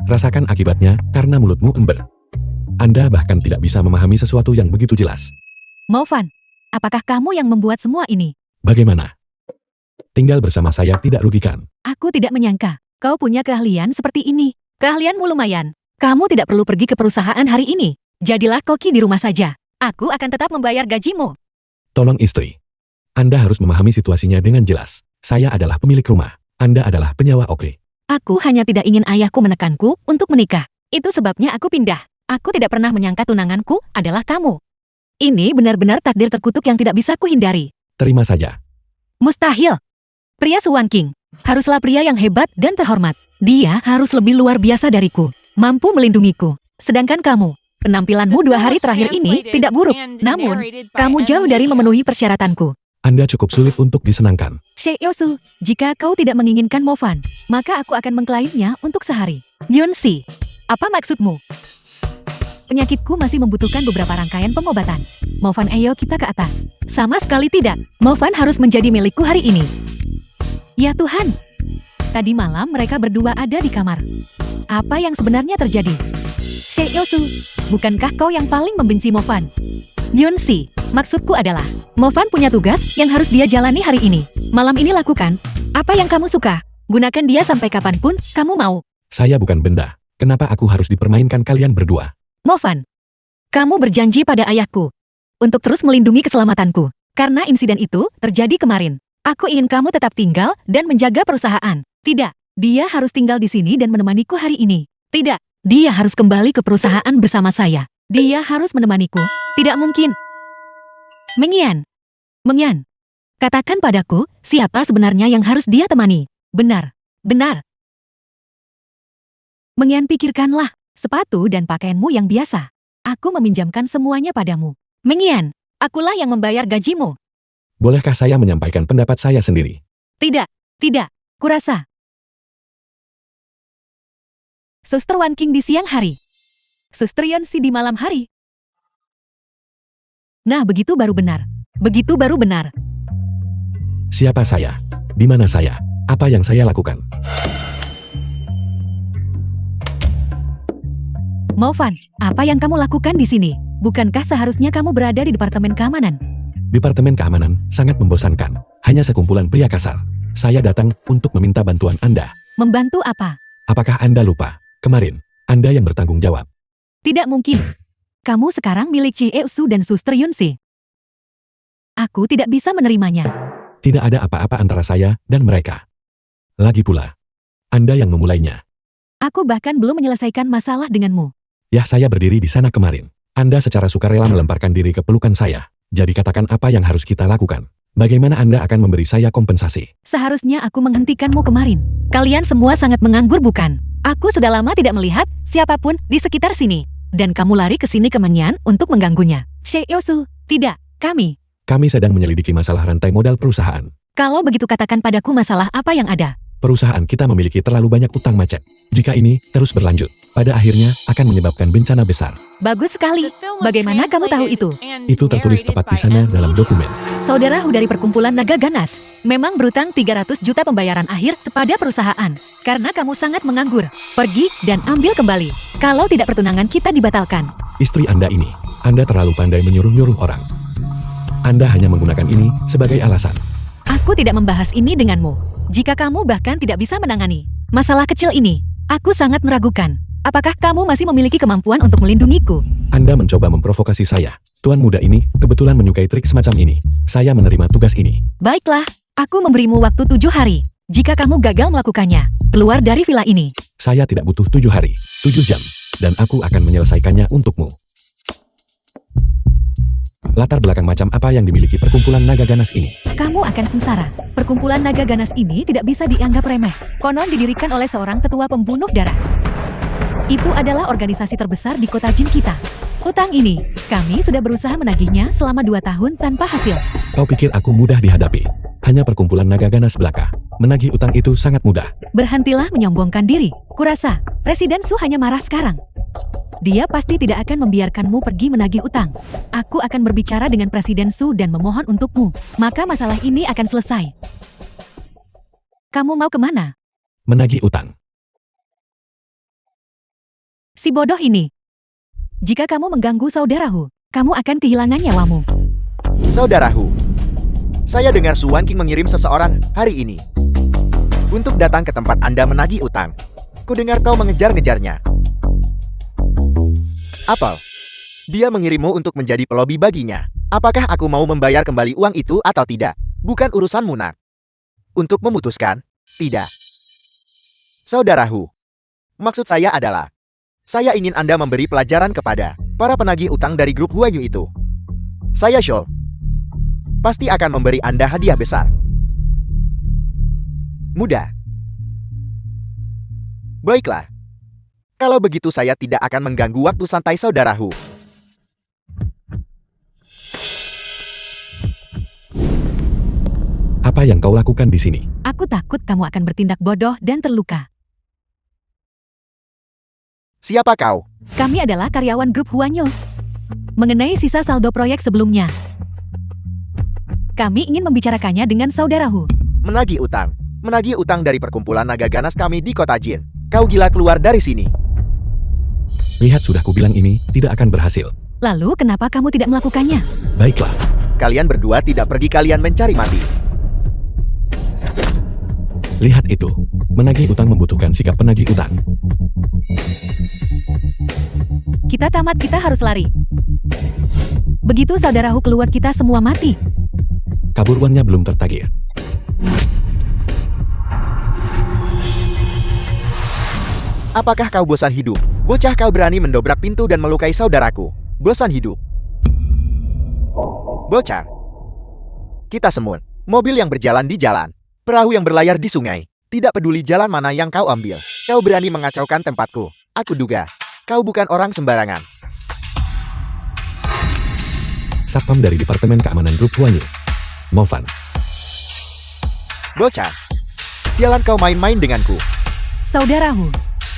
Rasakan akibatnya karena mulutmu ember. Anda bahkan tidak bisa memahami sesuatu yang begitu jelas. Moufan, apakah kamu yang membuat semua ini? Bagaimana? Tinggal bersama saya tidak rugikan. Aku tidak menyangka kau punya keahlian seperti ini. Keahlianmu lumayan. Kamu tidak perlu pergi ke perusahaan hari ini. Jadilah koki di rumah saja. Aku akan tetap membayar gajimu. Tolong istri. Anda harus memahami situasinya dengan jelas. Saya adalah pemilik rumah. Anda adalah penyewa, oke? Aku hanya tidak ingin ayahku menekanku untuk menikah. Itu sebabnya aku pindah. Aku tidak pernah menyangka tunanganku adalah kamu. Ini benar-benar takdir terkutuk yang tidak bisa kuhindari. Terima saja. Mustahil. Pria Suan King haruslah pria yang hebat dan terhormat. Dia harus lebih luar biasa dariku, mampu melindungiku. Sedangkan kamu, penampilanmu 2 hari terakhir ini tidak buruk. Namun, kamu jauh dari memenuhi persyaratanku. Anda cukup sulit untuk disenangkan. She Yosu, jika kau tidak menginginkan Moufan, maka aku akan mengklaimnya untuk sehari. Yun Si, apa maksudmu? Penyakitku masih membutuhkan beberapa rangkaian pengobatan. Moufan, ayo kita ke atas. Sama sekali tidak. Moufan harus menjadi milikku hari ini. Ya Tuhan. Tadi malam mereka berdua ada di kamar. Apa yang sebenarnya terjadi? She Yosu, bukankah kau yang paling membenci Moufan? Yun Si, maksudku adalah, Moufan punya tugas yang harus dia jalani hari ini. Malam ini lakukan apa yang kamu suka. Gunakan dia sampai kapanpun kamu mau. Saya bukan benda. Kenapa aku harus dipermainkan kalian berdua? Moufan, kamu berjanji pada ayahku untuk terus melindungi keselamatanku. Karena insiden itu terjadi kemarin. Aku ingin kamu tetap tinggal dan menjaga perusahaan. Tidak, dia harus tinggal di sini dan menemaniku hari ini. Tidak, dia harus kembali ke perusahaan bersama saya. Dia harus menemaniku. Tidak mungkin. Mengyan, katakan padaku, siapa sebenarnya yang harus dia temani? Benar. Mengyan, pikirkanlah, sepatu dan pakaianmu yang biasa. Aku meminjamkan semuanya padamu. Mengyan, akulah yang membayar gajimu. Bolehkah saya menyampaikan pendapat saya sendiri? Tidak, kurasa. Suster Wan King di siang hari. Suster Yun Si di malam hari. Nah, begitu baru benar. Siapa saya? Di mana saya? Apa yang saya lakukan? Moufan, apa yang kamu lakukan di sini? Bukankah seharusnya kamu berada di Departemen Keamanan? Departemen Keamanan sangat membosankan. Hanya sekumpulan pria kasar. Saya datang untuk meminta bantuan Anda. Membantu apa? Apakah Anda lupa? Kemarin, Anda yang bertanggung jawab. Tidak mungkin. Kamu sekarang milik Chi Esu dan Suster Yun Si. Aku tidak bisa menerimanya. Tidak ada apa-apa antara saya dan mereka. Lagi pula, Anda yang memulainya. Aku bahkan belum menyelesaikan masalah denganmu. Ya, saya berdiri di sana kemarin. Anda secara sukarela melemparkan diri ke pelukan saya. Jadi katakan apa yang harus kita lakukan. Bagaimana Anda akan memberi saya kompensasi? Seharusnya aku menghentikanmu kemarin. Kalian semua sangat menganggur bukan? Aku sudah lama tidak melihat siapapun di sekitar sini. Dan kamu lari ke sini ke Mengyan untuk mengganggunya. She Yosu, tidak, kami. Kami sedang menyelidiki masalah rantai modal perusahaan. Kalau begitu katakan padaku masalah apa yang ada. Perusahaan kita memiliki terlalu banyak utang macet. Jika ini terus berlanjut, pada akhirnya akan menyebabkan bencana besar. Bagus sekali. The film was Bagaimana kamu tahu itu? translated and Itu tertulis narrated tepat by di sana Anne dalam Lee. dokumen. Saudaraku dari perkumpulan naga ganas, memang berutang 300 juta pembayaran akhir kepada perusahaan. Karena kamu sangat menganggur. Pergi dan ambil kembali. Kalau tidak pertunangan kita dibatalkan. Istri Anda ini, Anda terlalu pandai menyuruh-nyuruh orang. Anda hanya menggunakan ini sebagai alasan. Aku tidak membahas ini denganmu. Jika kamu bahkan tidak bisa menangani masalah kecil ini, aku sangat meragukan. Apakah kamu masih memiliki kemampuan untuk melindungiku? Anda mencoba memprovokasi saya. Tuan muda ini kebetulan menyukai trik semacam ini. Saya menerima tugas ini. Baiklah, aku memberimu waktu 7 hari. Jika kamu gagal melakukannya, keluar dari villa ini. Saya tidak butuh 7 hari, 7 jam. Dan aku akan menyelesaikannya untukmu. Latar belakang macam apa yang dimiliki perkumpulan naga ganas ini? Kamu akan sengsara. Perkumpulan naga ganas ini tidak bisa dianggap remeh. Konon didirikan oleh seorang tetua pembunuh darah. Itu adalah organisasi terbesar di kota Jin kita. Hutang ini, kami sudah berusaha menagihnya selama 2 tahun tanpa hasil. Kau pikir aku mudah dihadapi? Hanya perkumpulan naga ganas belaka. Menagih utang itu sangat mudah. Berhentilah menyombongkan diri. Kurasa, Presiden Su hanya marah sekarang. Dia pasti tidak akan membiarkanmu pergi menagih utang. Aku akan berbicara dengan Presiden Su dan memohon untukmu. Maka masalah ini akan selesai. Kamu mau kemana? Menagih utang. Si bodoh ini. Jika kamu mengganggu saudaraku, kamu akan kehilangan nyawamu. Saudaraku, saya dengar Su Wanking mengirim seseorang hari ini untuk datang ke tempat Anda menagih utang. Kudengar kau mengejar-ngejarnya. Apel, dia mengirimmu untuk menjadi pelobi baginya. Apakah aku mau membayar kembali uang itu atau tidak? Bukan urusanmu, nak. Untuk memutuskan, tidak. Saudaraku, maksud saya adalah, saya ingin Anda memberi pelajaran kepada para penagih utang dari grup Huayu itu. Saya Shou pasti akan memberi Anda hadiah besar. Mudah. Baiklah. Kalau begitu saya tidak akan mengganggu waktu santai saudaraku. Apa yang kau lakukan di sini? Aku takut kamu akan bertindak bodoh dan terluka. Siapa kau? Kami adalah karyawan grup Huanyo. Mengenai sisa saldo proyek sebelumnya, kami ingin membicarakannya dengan saudaraku. Menagih utang. Menagih utang dari perkumpulan naga ganas kami di kota Jin. Kau gila, keluar dari sini. Lihat, sudah kubilang ini tidak akan berhasil. Lalu kenapa kamu tidak melakukannya? Baiklah, Kalian berdua tidak pergi, kalian mencari mati. lihat itu. Menagih utang membutuhkan sikap penagih utang. Kita tamat, kita harus lari. Begitu saudaraku keluar, kita semua mati. Kabur uangnya belum tertagih. Apakah kau bosan hidup? Bocah, kau berani mendobrak pintu dan melukai saudaraku. Bosan hidup. Bocah. Kita semut. Mobil yang berjalan di jalan. Perahu yang berlayar di sungai. Tidak peduli jalan mana yang kau ambil. Kau berani mengacaukan tempatku. Aku duga, kau bukan orang sembarangan. Satpam dari Departemen Keamanan Grup Huanyu. Movan. Bocah. Sialan kau main-main denganku. Saudaraku,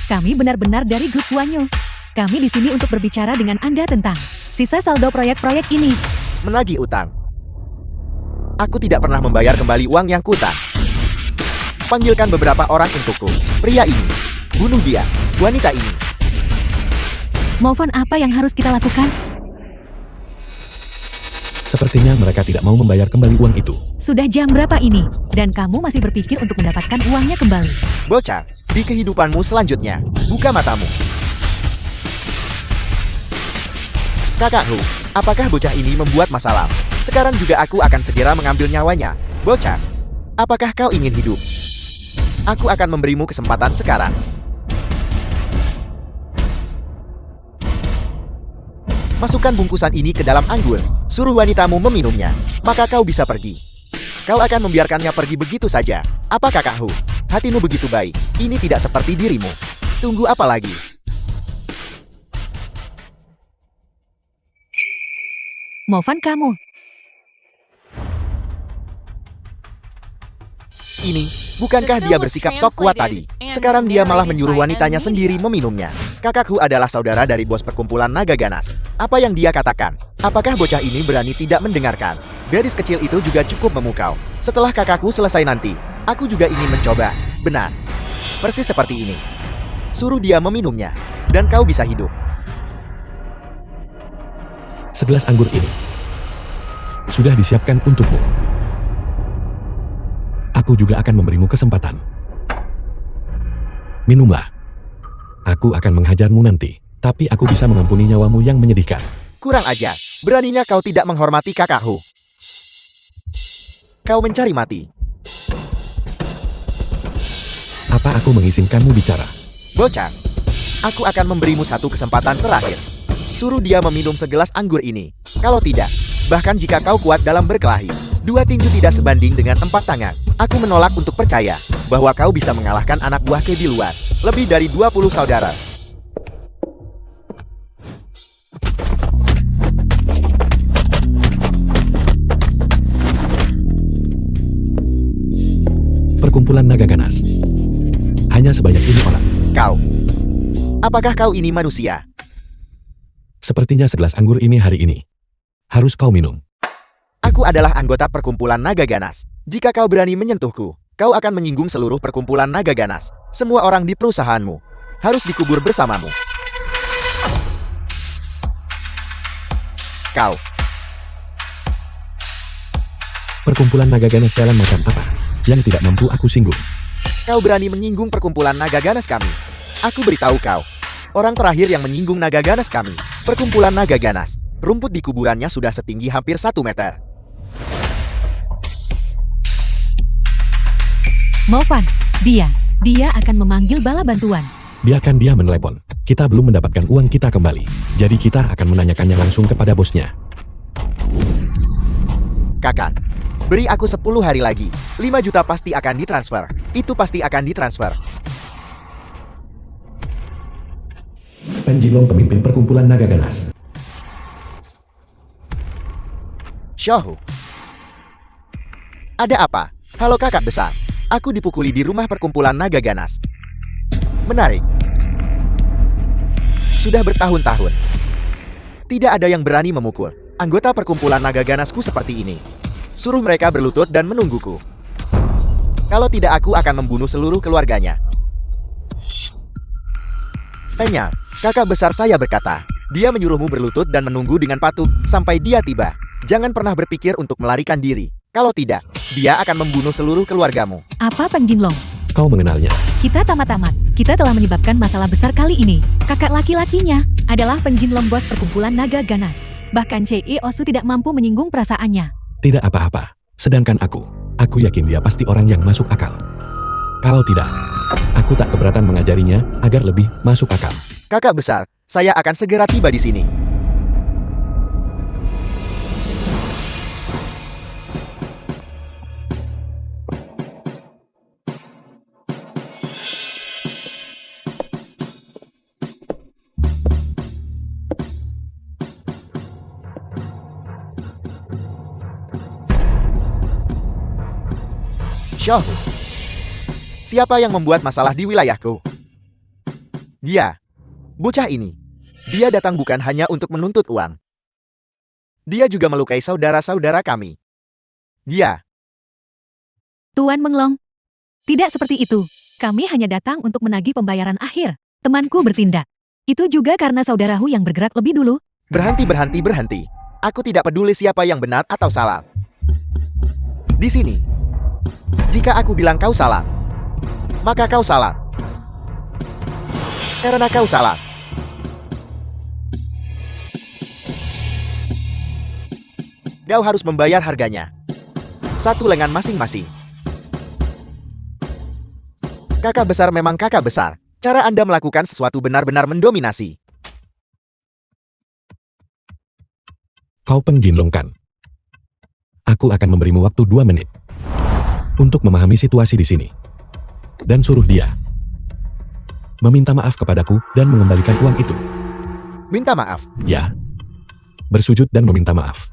kami benar-benar dari grup Huanyo. Kami di sini untuk berbicara dengan Anda tentang sisa saldo proyek-proyek ini. Menagih utang. Aku tidak pernah membayar kembali uang yang kutang. Panggilkan beberapa orang untukku. Pria ini. Bunuh dia. Wanita ini. Movan, apa yang harus kita lakukan? Sepertinya mereka tidak mau membayar kembali uang itu. Sudah jam berapa ini? Dan kamu masih berpikir untuk mendapatkan uangnya kembali. Bocah, di kehidupanmu selanjutnya, buka matamu. Kakakku, apakah bocah ini membuat masalah? Sekarang juga aku akan segera mengambil nyawanya. Bocah, apakah kau ingin hidup? Aku akan memberimu kesempatan sekarang. Masukkan bungkusan ini ke dalam anggur. Suruh wanitamu meminumnya. Maka kau bisa pergi. Kau akan membiarkannya pergi begitu saja. Apa kakakku? Hatimu begitu baik. Ini tidak seperti dirimu. Tunggu apa lagi? Movan, kamu. Ini Bukankah dia bersikap sok kuat tadi? Sekarang dia malah menyuruh wanitanya sendiri meminumnya. Kakakku adalah saudara dari bos perkumpulan naga ganas. Apa yang dia katakan? Apakah bocah ini berani tidak mendengarkan? Gadis kecil itu juga cukup memukau. Setelah kakakku selesai nanti, aku juga ingin mencoba. Benar. Persis seperti ini. Suruh dia meminumnya, dan kau bisa hidup. Segelas anggur ini sudah disiapkan untukmu. Aku juga akan memberimu kesempatan. Minumlah. Aku akan menghajarmu nanti, tapi aku bisa mengampuni nyawamu yang menyedihkan. Kurang ajar. Beraninya kau tidak menghormati kakakku. Kau mencari mati. Apa aku mengizinkanmu bicara? Bocah, aku akan memberimu satu kesempatan terakhir. Suruh dia meminum segelas anggur ini. Kalau tidak, bahkan jika kau kuat dalam berkelahi, 2 tinju tidak sebanding dengan 4 tangan. Aku menolak untuk percaya bahwa kau bisa mengalahkan anak buahku di luar. Lebih dari 20 saudara. Perkumpulan naga ganas. Hanya sebanyak ini orang. Kau. Apakah kau ini manusia? Sepertinya segelas anggur ini hari ini harus kau minum. Aku adalah anggota perkumpulan naga ganas. Jika kau berani menyentuhku, kau akan menyinggung seluruh perkumpulan naga ganas. Semua orang di perusahaanmu harus dikubur bersamamu. Kau. Perkumpulan naga ganas jalan macam apa yang tidak mampu aku singgung? Kau berani menyinggung perkumpulan naga ganas kami. Aku beritahu kau, orang terakhir yang menyinggung naga ganas kami, perkumpulan naga ganas. Rumput di kuburannya sudah setinggi hampir 1 meter. Movan, dia akan memanggil bala bantuan. Biarkan dia menelepon. Kita belum mendapatkan uang kita kembali. Jadi kita akan menanyakannya langsung kepada bosnya. Kakak, beri aku 10 hari lagi. 5 juta pasti akan ditransfer. Itu pasti akan ditransfer. Panjilong pemimpin perkumpulan naga ganas. Shohu. Ada apa? Halo kakak besar. Aku dipukuli di rumah perkumpulan naga ganas. Menarik. Sudah bertahun-tahun. Tidak ada yang berani memukul anggota perkumpulan naga ganasku seperti ini. Suruh mereka berlutut dan menungguku. Kalau tidak aku akan membunuh seluruh keluarganya. Tanya, kakak besar saya berkata, dia menyuruhmu berlutut dan menunggu dengan patuh sampai dia tiba. Jangan pernah berpikir untuk melarikan diri. Kalau tidak, dia akan membunuh seluruh keluargamu. Apa Panjinglong? Kau mengenalnya. Kita tamat-tamat. Kita telah menyebabkan masalah besar kali ini. Kakak laki-lakinya adalah Panjinglong bos perkumpulan naga ganas. Bahkan C.E. Osu tidak mampu menyinggung perasaannya. Tidak apa-apa. Sedangkan aku yakin dia pasti orang yang masuk akal. Kalau tidak, aku tak keberatan mengajarinya agar lebih masuk akal. Kakak besar, saya akan segera tiba di sini. Shohu. Siapa yang membuat masalah di wilayahku? Dia. Bocah ini. Dia datang bukan hanya untuk menuntut uang. Dia juga melukai saudara-saudara kami. Dia. Tuan Menglong. Tidak seperti itu. Kami hanya datang untuk menagih pembayaran akhir. Temanku bertindak. Itu juga karena saudaraku yang bergerak lebih dulu. Berhenti. Aku tidak peduli siapa yang benar atau salah. Di sini. Jika aku bilang kau salah, maka kau salah. Karena kau salah. Kau harus membayar harganya. 1 lengan masing-masing. Kakak besar memang kakak besar. Cara Anda melakukan sesuatu benar-benar mendominasi. Kau penjinlongkan. Aku akan memberimu waktu 2 menit untuk memahami situasi di sini. Dan suruh dia meminta maaf kepadaku dan mengembalikan uang itu. Minta maaf. Ya. Bersujud dan meminta maaf.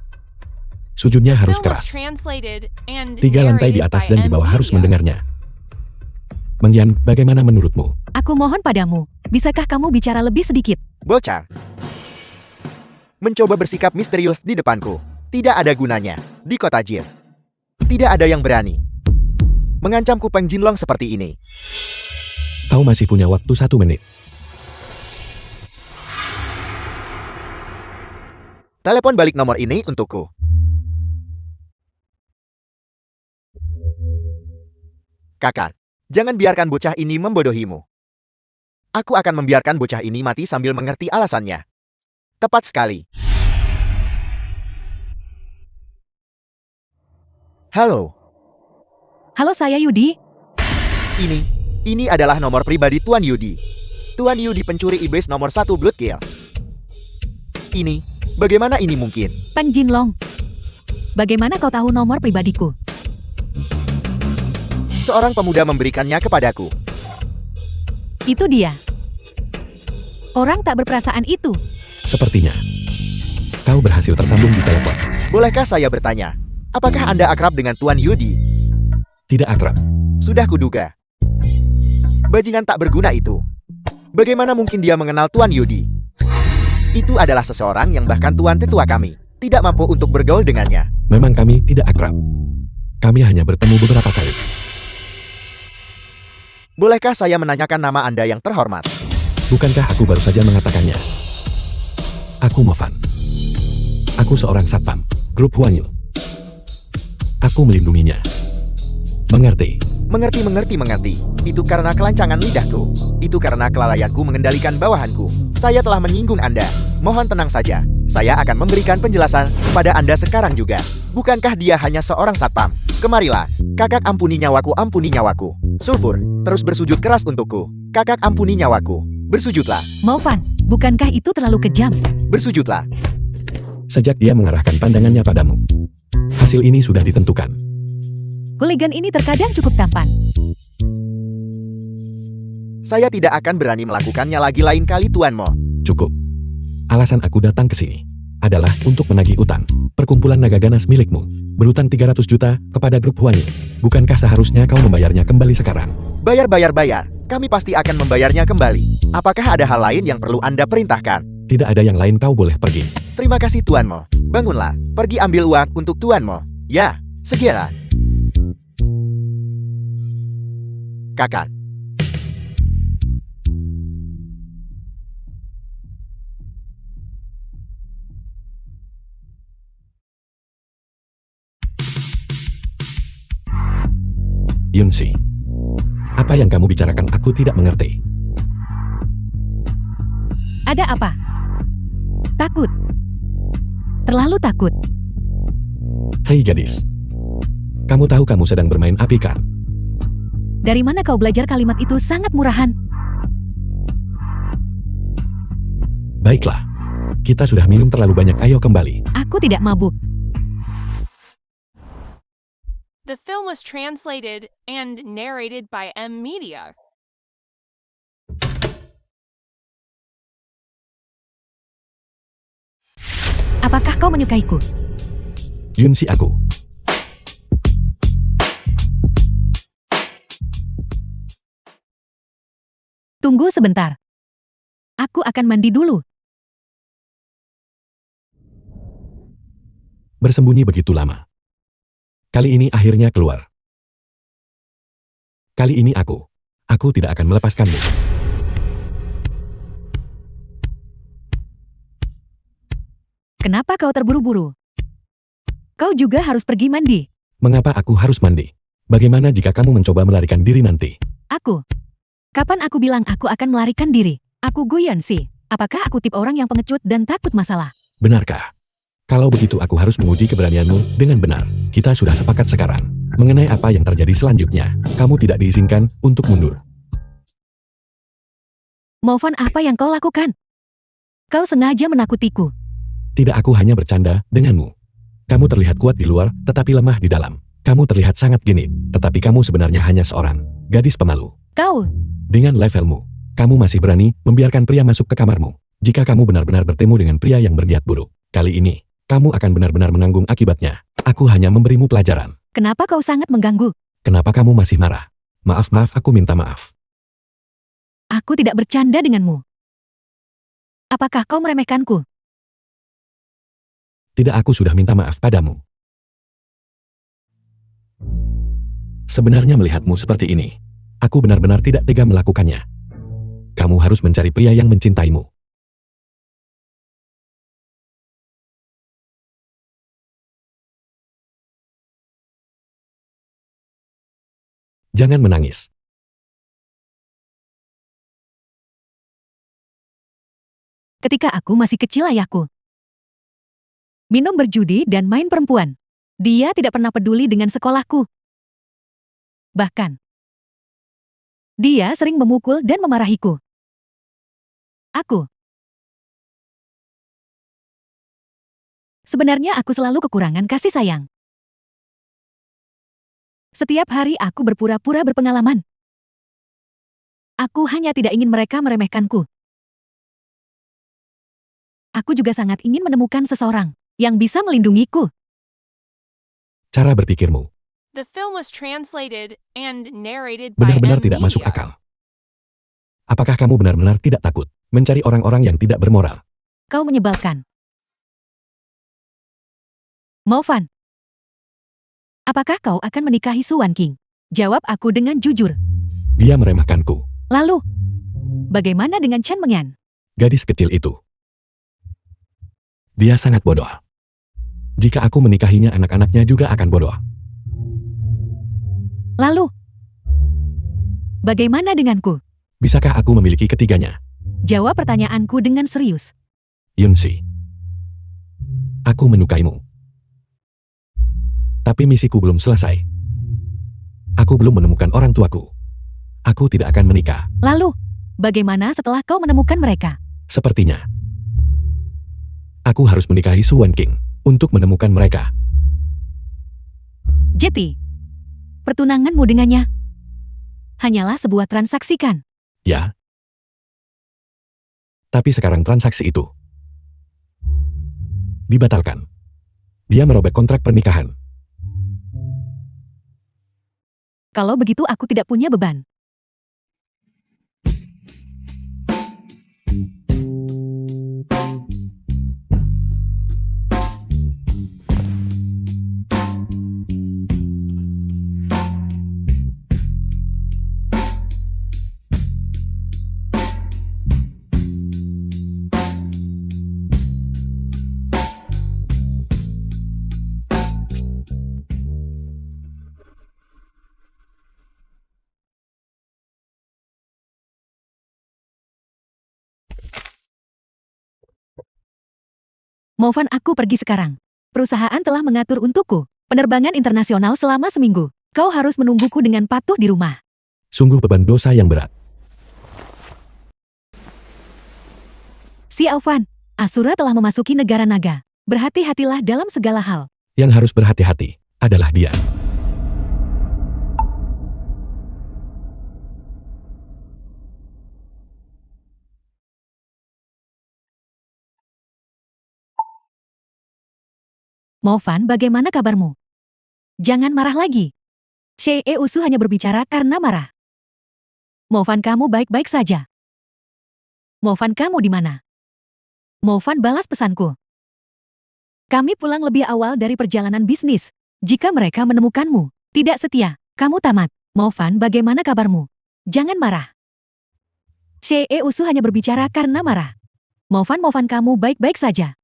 Sujudnya harus Film was keras. translated and 3 lantai di narrated atas by dan di bawah harus NVIDIA. mendengarnya. Mengyan, bagaimana menurutmu? Aku mohon padamu, bisakah kamu bicara lebih sedikit? Bocah. Mencoba bersikap misterius di depanku. Tidak ada gunanya. Di kota Jin. Tidak ada yang berani mengancamku Peng Jinlong seperti ini. Kau masih punya waktu 1 menit. Telepon balik nomor ini untukku. Kakak, jangan biarkan bocah ini membodohimu. Aku akan membiarkan bocah ini mati sambil mengerti alasannya. Tepat sekali. Halo, Halo, saya Yudi. ini adalah nomor pribadi Tuan Yudi. Tuan Yudi pencuri iblis nomor 1 Blood Kill. Bagaimana ini mungkin? Peng Jinlong. Bagaimana kau tahu nomor pribadiku? Seorang pemuda memberikannya kepadaku. Itu dia. Orang tak berperasaan itu. Sepertinya kau berhasil tersambung di telepon. Bolehkah saya bertanya, apakah Anda akrab dengan Tuan Yudi? Tidak akrab. Sudah kuduga. Bajingan tak berguna itu. Bagaimana mungkin dia mengenal Tuan Yudi? Itu adalah seseorang yang bahkan Tuan tetua kami tidak mampu untuk bergaul dengannya. Memang kami tidak akrab. Kami hanya bertemu beberapa kali. Bolehkah saya menanyakan nama Anda yang terhormat? Bukankah aku baru saja mengatakannya? Aku Movan. Aku seorang satpam, grup Huanyu. Aku melindunginya. Mengerti? Mengerti. Itu karena kelancangan lidahku. Itu karena kelalaianku mengendalikan bawahanku. Saya telah menyinggung Anda. Mohon tenang saja. Saya akan memberikan penjelasan kepada Anda sekarang juga. Bukankah dia hanya seorang satpam? Kemarilah. Kakak ampuni nyawaku, ampuni nyawaku. Sulfur, terus bersujud keras untukku. Kakak ampuni nyawaku. Bersujudlah. Movan, bukankah itu terlalu kejam? Bersujudlah. Sejak dia mengarahkan pandangannya padamu, hasil ini sudah ditentukan. Hooligan ini terkadang cukup tampan. Saya tidak akan berani melakukannya lagi lain kali Tuan Mo. Cukup. Alasan aku datang ke sini adalah untuk menagih utang. Perkumpulan naga ganas milikmu berutang 300 juta kepada grup Huanyu. Bukankah seharusnya kau membayarnya kembali sekarang? Bayar. Kami pasti akan membayarnya kembali. Apakah ada hal lain yang perlu Anda perintahkan? Tidak ada yang lain, kau boleh pergi. Terima kasih Tuan Mo. Bangunlah. Pergi ambil uang untuk Tuan Mo. Ya, segera. Kakak. Yunsi, apa yang kamu bicarakan aku tidak mengerti. Ada apa? Takut. Terlalu takut. Hei gadis, kamu tahu kamu sedang bermain api kan? Dari mana kau belajar kalimat itu sangat murahan? Baiklah, kita sudah minum terlalu banyak, ayo kembali. Aku tidak mabuk. The film was translated and narrated by M Media. Apakah kau menyukaiku? Yunsi, aku. Tunggu sebentar. Aku akan mandi dulu. Bersembunyi begitu lama. Kali ini akhirnya keluar. Kali ini aku tidak akan melepaskanmu. Kenapa kau terburu-buru? Kau juga harus pergi mandi. Mengapa aku harus mandi? Bagaimana jika kamu mencoba melarikan diri nanti? Aku? Kapan aku bilang aku akan melarikan diri? Aku Guyon sih. Apakah aku tipe orang yang pengecut dan takut masalah? Benarkah? Kalau begitu aku harus menguji keberanianmu dengan benar. Kita sudah sepakat sekarang. Mengenai apa yang terjadi selanjutnya, kamu tidak diizinkan untuk mundur. Movan, apa yang kau lakukan? Kau sengaja menakutiku. Tidak, aku hanya bercanda denganmu. Kamu terlihat kuat di luar, tetapi lemah di dalam. Kamu terlihat sangat genit, tetapi kamu sebenarnya hanya seorang gadis pemalu. Kau? Dengan levelmu, kamu masih berani membiarkan pria masuk ke kamarmu. Jika kamu benar-benar bertemu dengan pria yang berniat buruk, kali ini, kamu akan benar-benar menanggung akibatnya. Aku hanya memberimu pelajaran. Kenapa kau sangat mengganggu? Kenapa kamu masih marah? Maaf, aku minta maaf. Aku tidak bercanda denganmu. Apakah kau meremehkanku? Tidak, aku sudah minta maaf padamu. Sebenarnya melihatmu seperti ini, aku benar-benar tidak tega melakukannya. Kamu harus mencari pria yang mencintaimu. Jangan menangis. Ketika aku masih kecil, ayahku minum, berjudi, dan main perempuan. Dia tidak pernah peduli dengan sekolahku. Bahkan, dia sering memukul dan memarahiku. Sebenarnya aku selalu kekurangan kasih sayang. Setiap hari aku berpura-pura berpengalaman. Aku hanya tidak ingin mereka meremehkanku. Aku juga sangat ingin menemukan seseorang yang bisa melindungiku. Cara berpikirmu The film was translated and narrated by benar-benar M. tidak masuk Media. akal. Apakah kamu benar-benar tidak takut mencari orang-orang yang tidak bermoral? Kau menyebalkan. Movan, apakah kau akan menikahi Su Wan King? Jawab aku dengan jujur. Dia meremehkanku. Lalu, bagaimana dengan Chen Mengan? Gadis kecil itu. Dia sangat bodoh. Jika aku menikahinya, anak-anaknya juga akan bodoh. Lalu, bagaimana denganku? Bisakah aku memiliki ketiganya? Jawab pertanyaanku dengan serius. Yunsi, aku menyukaimu. Tapi misiku belum selesai. Aku belum menemukan orang tuaku. Aku tidak akan menikah. Lalu, bagaimana setelah kau menemukan mereka? Sepertinya aku harus menikahi Su Wan King untuk menemukan mereka. Jetty, pertunanganmu dengannya hanyalah sebuah transaksi, kan? Ya. Tapi sekarang transaksi itu dibatalkan. Dia merobek kontrak pernikahan. Kalau begitu aku tidak punya beban. Movan, aku pergi sekarang. Perusahaan telah mengatur untukku penerbangan internasional selama seminggu. Kau harus menungguku dengan patuh di rumah. Sungguh beban dosa yang berat. Xiao Fan, Asura telah memasuki negara naga. Berhati-hatilah dalam segala hal. Yang harus berhati-hati adalah dia. Movan, bagaimana kabarmu? Jangan marah lagi. Xie Usu hanya berbicara karena marah. Movan, kamu baik-baik saja. Movan, kamu di mana? Movan balas pesanku. Kami pulang lebih awal dari perjalanan bisnis. Jika mereka menemukanmu tidak setia, kamu tamat. Movan, bagaimana kabarmu? Jangan marah. Xie Usu hanya berbicara karena marah. Movan, kamu baik-baik saja.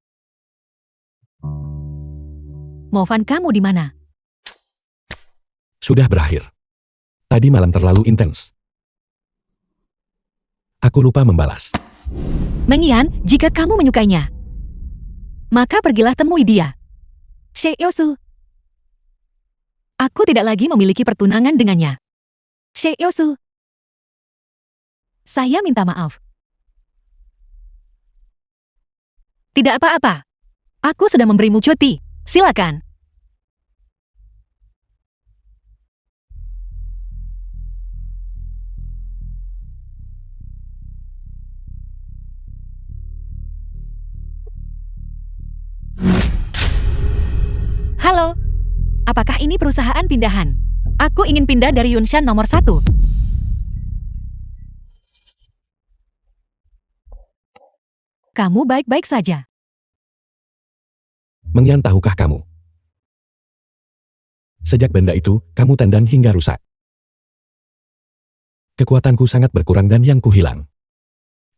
Movan, kamu di mana? Sudah berakhir. Tadi malam terlalu intens. Aku lupa membalas. Mengian, jika kamu menyukainya, maka pergilah temui dia. Xie Usu. Aku tidak lagi memiliki pertunangan dengannya. Xie Usu. Saya minta maaf. Tidak apa-apa. Aku sudah memberimu cuti. Silakan. Halo. Apakah ini perusahaan pindahan? Aku ingin pindah dari Yunshan nomor 1. Kamu baik-baik saja. Mengyan, tahukah kamu? Sejak benda itu, kamu tendang hingga rusak. Kekuatanku sangat berkurang dan yang kuhilang.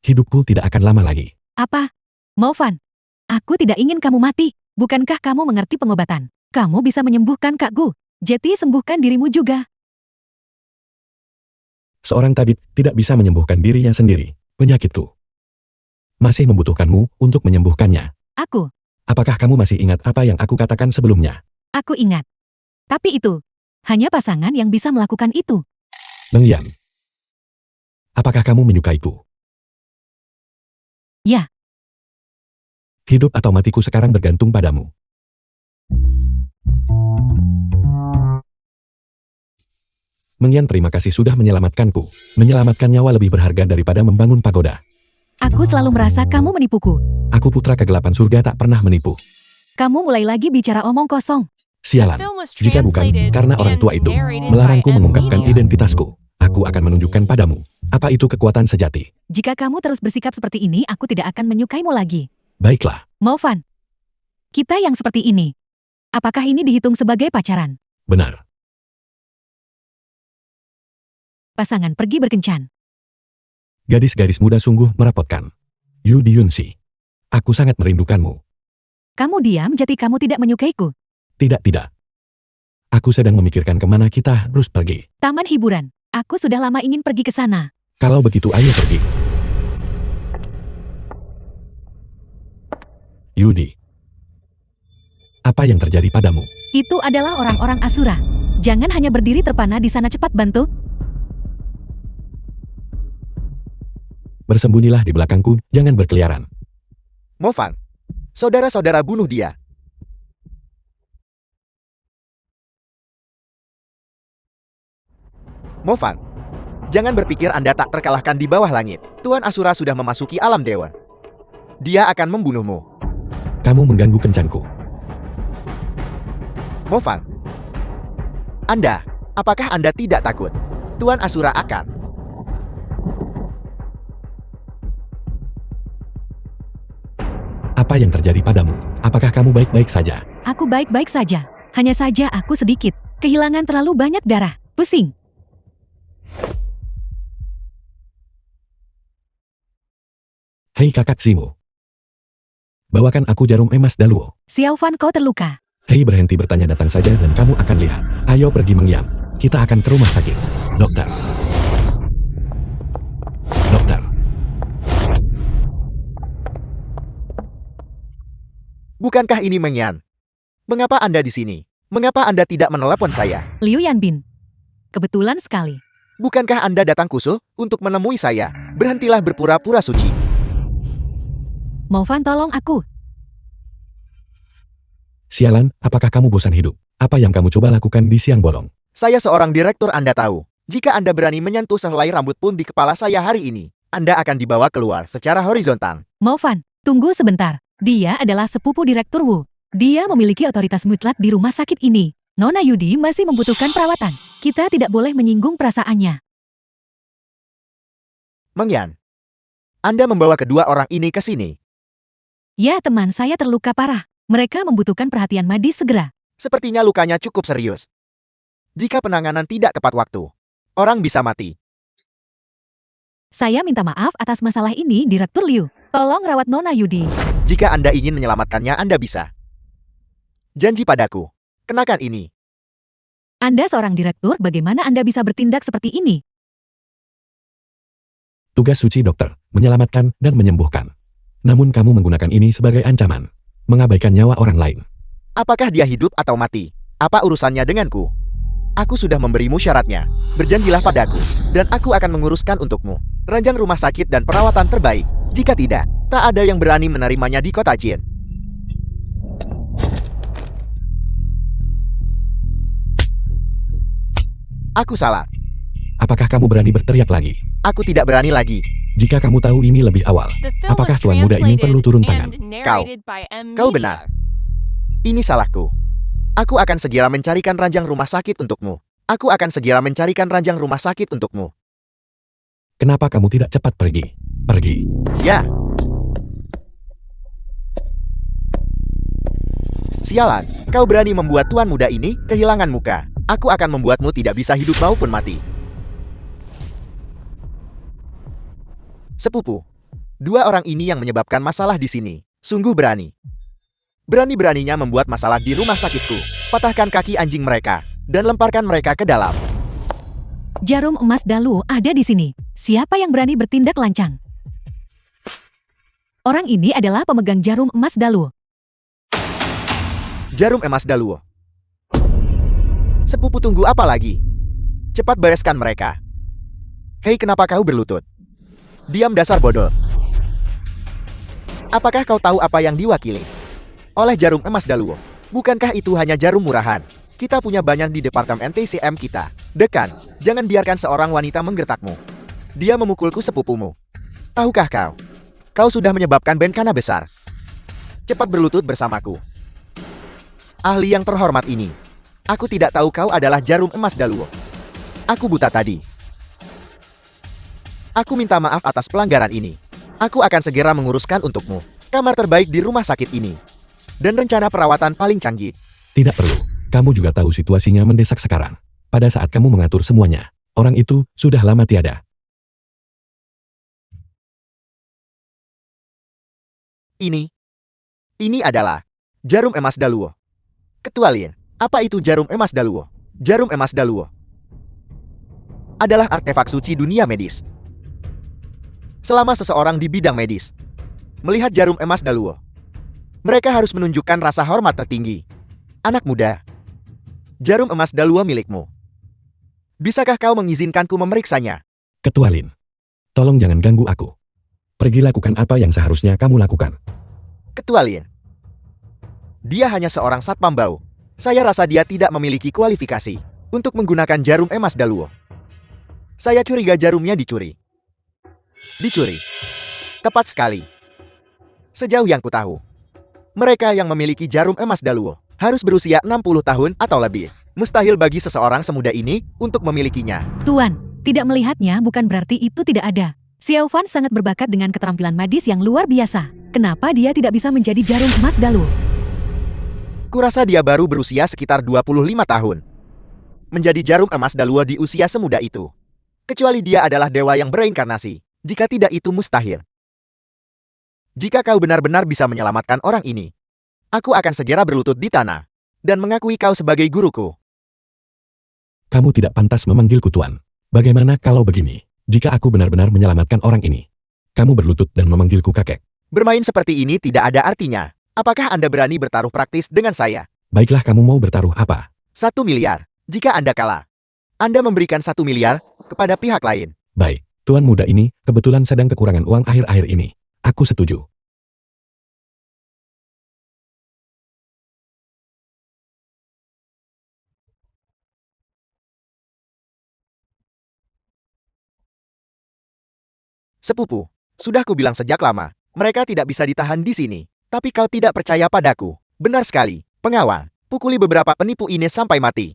Hidupku tidak akan lama lagi. Apa? Movan, aku tidak ingin kamu mati. Bukankah kamu mengerti pengobatan? Kamu bisa menyembuhkan Kak Gu. Jadi sembuhkan dirimu juga. Seorang tabib tidak bisa menyembuhkan dirinya sendiri. Penyakitku masih membutuhkanmu untuk menyembuhkannya. Aku Apakah kamu masih ingat apa yang aku katakan sebelumnya? ingat. Tapi itu, hanya pasangan yang bisa melakukan itu. Mengyan, apakah kamu menyukaiku? Ya. Hidup atau matiku sekarang bergantung padamu. Mengyan, terima kasih sudah menyelamatkanku. Menyelamatkan nyawa lebih berharga daripada membangun pagoda. Aku selalu merasa kamu menipuku. Aku putra kegelapan surga tak pernah menipu. Kamu mulai lagi bicara omong kosong. Sialan, jika bukan karena orang tua itu melarangku mengungkapkan identitasku, aku akan menunjukkan padamu apa itu kekuatan sejati. Jika kamu terus bersikap seperti ini, aku tidak akan menyukaimu lagi. Baiklah, Movan, kita yang seperti ini, apakah ini dihitung sebagai pacaran? benar. Pasangan pergi berkencan. Gadis-gadis muda sungguh merepotkan. Yu Diyunsi, aku sangat merindukanmu. Kamu diam, jadi kamu tidak menyukaiku. Tidak. Aku sedang memikirkan kemana kita harus pergi. Taman hiburan. Aku sudah lama ingin pergi ke sana. Kalau begitu ayo pergi. Yudi, apa yang terjadi padamu? Itu adalah orang-orang Asura. Jangan hanya berdiri terpana di sana, cepat bantu. Bersembunyilah di belakangku, jangan berkeliaran. Movan, saudara-saudara bunuh dia. Movan, jangan berpikir Anda tak terkalahkan di bawah langit. Tuan Asura sudah memasuki alam dewa. Dia akan membunuhmu. Kamu mengganggu kencanku. Movan, apakah Anda tidak takut? Tuan Asura akan... Apa yang terjadi padamu? Apakah kamu baik-baik saja? Aku baik-baik saja. Hanya saja aku sedikit kehilangan terlalu banyak darah. Pusing. Hei kakak Zimo. Bawakan aku jarum emas Daluo. Xiaofan, kau terluka. Hei, berhenti bertanya, datang saja dan kamu akan lihat. Ayo pergi Mengyam. Kita akan ke rumah sakit. Dokter. Dokter. Bukankah ini Mengyan? Mengapa Anda di sini? Mengapa Anda tidak menelepon saya? Liu Yanbin. Kebetulan sekali. Bukankah Anda datang khusus untuk menemui saya? Berhentilah berpura-pura suci. Movan, tolong aku. Sialan, apakah kamu bosan hidup? Apa yang kamu coba lakukan di siang bolong? Saya seorang direktur, Anda tahu. Jika Anda berani menyentuh sehelai rambut pun di kepala saya hari ini, Anda akan dibawa keluar secara horizontal. Movan, tunggu sebentar. Dia adalah sepupu Direktur Wu. Dia memiliki otoritas mutlak di rumah sakit ini. Nona Yudi masih membutuhkan perawatan. Kita tidak boleh menyinggung perasaannya. Mengyan, Anda membawa kedua orang ini ke sini. Ya, teman saya terluka parah. Mereka membutuhkan perhatian medis segera. Sepertinya lukanya cukup serius. Jika penanganan tidak tepat waktu, orang bisa mati. Saya minta maaf atas masalah ini, Direktur Liu. Tolong rawat Nona Yudi. Jika Anda ingin menyelamatkannya, Anda bisa. Janji padaku. Kenakan ini. Anda seorang direktur, bagaimana Anda bisa bertindak seperti ini? Tugas suci dokter, menyelamatkan dan menyembuhkan. Namun kamu menggunakan ini sebagai ancaman. Mengabaikan nyawa orang lain. Apakah dia hidup atau mati? Apa urusannya denganku? Aku sudah memberimu syaratnya. Berjanjilah padaku, dan aku akan menguruskan untukmu ranjang rumah sakit dan perawatan terbaik. Jika tidak, tak ada yang berani menerimanya di kota Jin. Aku salah. Apakah kamu berani berteriak lagi? Aku tidak berani lagi. Jika kamu tahu ini lebih awal, The film apakah was tuan muda ini perlu turun tangan? translated and narrated by M. Kau Media. benar. Ini salahku. Aku akan segera mencarikan ranjang rumah sakit untukmu. Aku akan segera mencarikan ranjang rumah sakit untukmu. Kenapa kamu tidak cepat pergi? Pergi. Ya. Sialan, kau berani membuat tuan muda ini kehilangan muka. Aku akan membuatmu tidak bisa hidup maupun mati. Sepupu. Dua orang ini yang menyebabkan masalah di sini. Sungguh berani. Berani-beraninya membuat masalah di rumah sakitku. Patahkan kaki anjing mereka dan lemparkan mereka ke dalam. Jarum emas Daluo ada di sini. Siapa yang berani bertindak lancang? Orang ini adalah pemegang jarum emas Daluo. Jarum emas Daluo. Sepupu tunggu apa lagi? Cepat bereskan mereka. Hei, kenapa kau berlutut? Diam, dasar bodoh. Apakah kau tahu apa yang diwakili oleh jarum emas Daluo? Bukankah itu hanya jarum murahan? Kita punya banyak di departemen TCM kita. Dekan, jangan biarkan seorang wanita menggertakmu. Dia memukulku, sepupumu. Tahukah kau? Kau sudah menyebabkan bencana besar. Cepat berlutut bersamaku. Ahli yang terhormat ini. Aku tidak tahu kau adalah jarum emas Daluo. Aku buta tadi. Aku minta maaf atas pelanggaran ini. Aku akan segera menguruskan untukmu kamar terbaik di rumah sakit ini. Dan rencana perawatan paling canggih. Tidak perlu. Kamu juga tahu situasinya mendesak sekarang. Pada saat kamu mengatur semuanya, orang itu sudah lama tiada. Ini adalah jarum emas Daluo. Ketua Lin, apa itu jarum emas Daluo? Jarum emas Daluo adalah artefak suci dunia medis. Selama seseorang di bidang medis melihat jarum emas Daluo, mereka harus menunjukkan rasa hormat tertinggi. Anak muda, jarum emas Daluo milikmu. Bisakah kau mengizinkanku memeriksanya? Ketua Lin, tolong jangan ganggu aku. Pergi lakukan apa yang seharusnya kamu lakukan. Ketua Lin, dia hanya seorang satpam bau. Saya rasa dia tidak memiliki kualifikasi untuk menggunakan jarum emas Daluo. Saya curiga jarumnya dicuri. Dicuri. Tepat sekali. Sejauh yang kutahu, mereka yang memiliki jarum emas Daluo harus berusia 60 tahun atau lebih. Mustahil bagi seseorang semuda ini untuk memilikinya. Tuan, tidak melihatnya bukan berarti itu tidak ada. Xiao Fan sangat berbakat dengan keterampilan medis yang luar biasa. Kenapa dia tidak bisa menjadi jarum emas Daluo? Kurasa dia baru berusia sekitar 25 tahun. Menjadi jarum emas Daluo di usia semuda itu. Kecuali dia adalah dewa yang bereinkarnasi. Jika tidak, itu mustahil. Jika kau benar-benar bisa menyelamatkan orang ini, aku akan segera berlutut di tanah dan mengakui kau sebagai guruku. Kamu tidak pantas memanggilku Tuan. Bagaimana kalau begini? Jika aku benar-benar menyelamatkan orang ini, kamu berlutut dan memanggilku kakek. Bermain seperti ini tidak ada artinya. Apakah Anda berani bertaruh praktis dengan saya? Baiklah, kamu mau bertaruh apa? 1 miliar. Jika Anda kalah, Anda memberikan 1 miliar kepada pihak lain. Baik, Tuan muda ini kebetulan sedang kekurangan uang akhir-akhir ini. Aku setuju. Sepupu, sudah kubilang sejak lama, mereka tidak bisa ditahan di sini. Tapi kau tidak percaya padaku. Benar sekali, pengawal. Pukuli beberapa penipu ini sampai mati.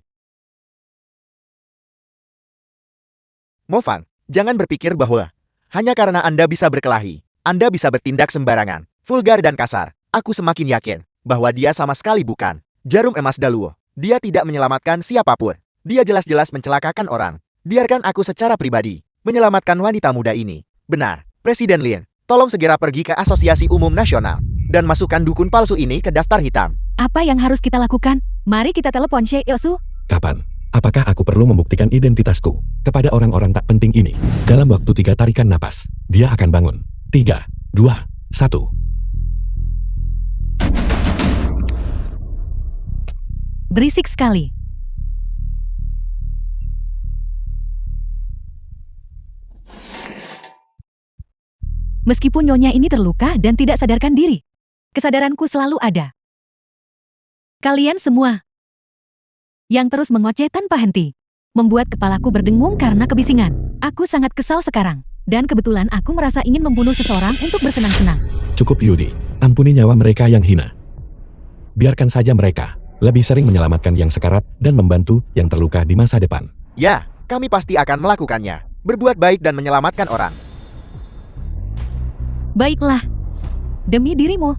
Mo Fang, jangan berpikir bahwa hanya karena Anda bisa berkelahi, Anda bisa bertindak sembarangan, vulgar dan kasar. Aku semakin yakin bahwa dia sama sekali bukan jarum emas Daluo. Dia tidak menyelamatkan siapapun. Dia jelas-jelas mencelakakan orang. Biarkan aku secara pribadi menyelamatkan wanita muda ini. Benar, Presiden Lin, tolong segera pergi ke Asosiasi Umum Nasional dan masukkan dukun palsu ini ke daftar hitam. Apa yang harus kita lakukan? Mari kita telepon Xie Yosu. Kapan? Apakah aku perlu membuktikan identitasku kepada orang-orang tak penting ini? Dalam waktu 3 tarikan napas, dia akan bangun. 3, 2, 1. Berisik sekali. Meskipun nyonya ini terluka dan tidak sadarkan diri, kesadaranku selalu ada. Kalian semua yang terus mengoceh tanpa henti membuat kepalaku berdengung karena kebisingan. Aku sangat kesal sekarang, dan kebetulan aku merasa ingin membunuh seseorang untuk bersenang-senang. Cukup Yudi, ampuni nyawa mereka yang hina. Biarkan saja mereka. Lebih sering menyelamatkan yang sekarat dan membantu yang terluka di masa depan. Ya, kami pasti akan melakukannya. Berbuat baik dan menyelamatkan orang. Baiklah. Demi dirimu,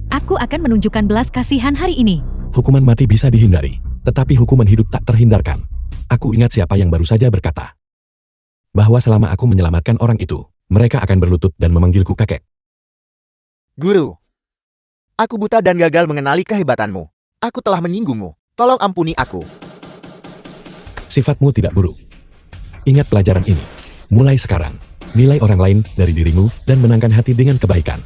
aku akan menunjukkan belas kasihan hari ini. Hukuman mati bisa dihindari, tetapi hukuman hidup tak terhindarkan. Aku ingat siapa yang baru saja berkata bahwa selama aku menyelamatkan orang itu, mereka akan berlutut dan memanggilku kakek. Guru, aku buta dan gagal mengenali kehebatanmu. Aku telah menyinggungmu. Tolong ampuni aku. Sifatmu tidak buruk. Ingat pelajaran ini. Mulai sekarang, nilai orang lain dari dirimu dan menangkan hati dengan kebaikan.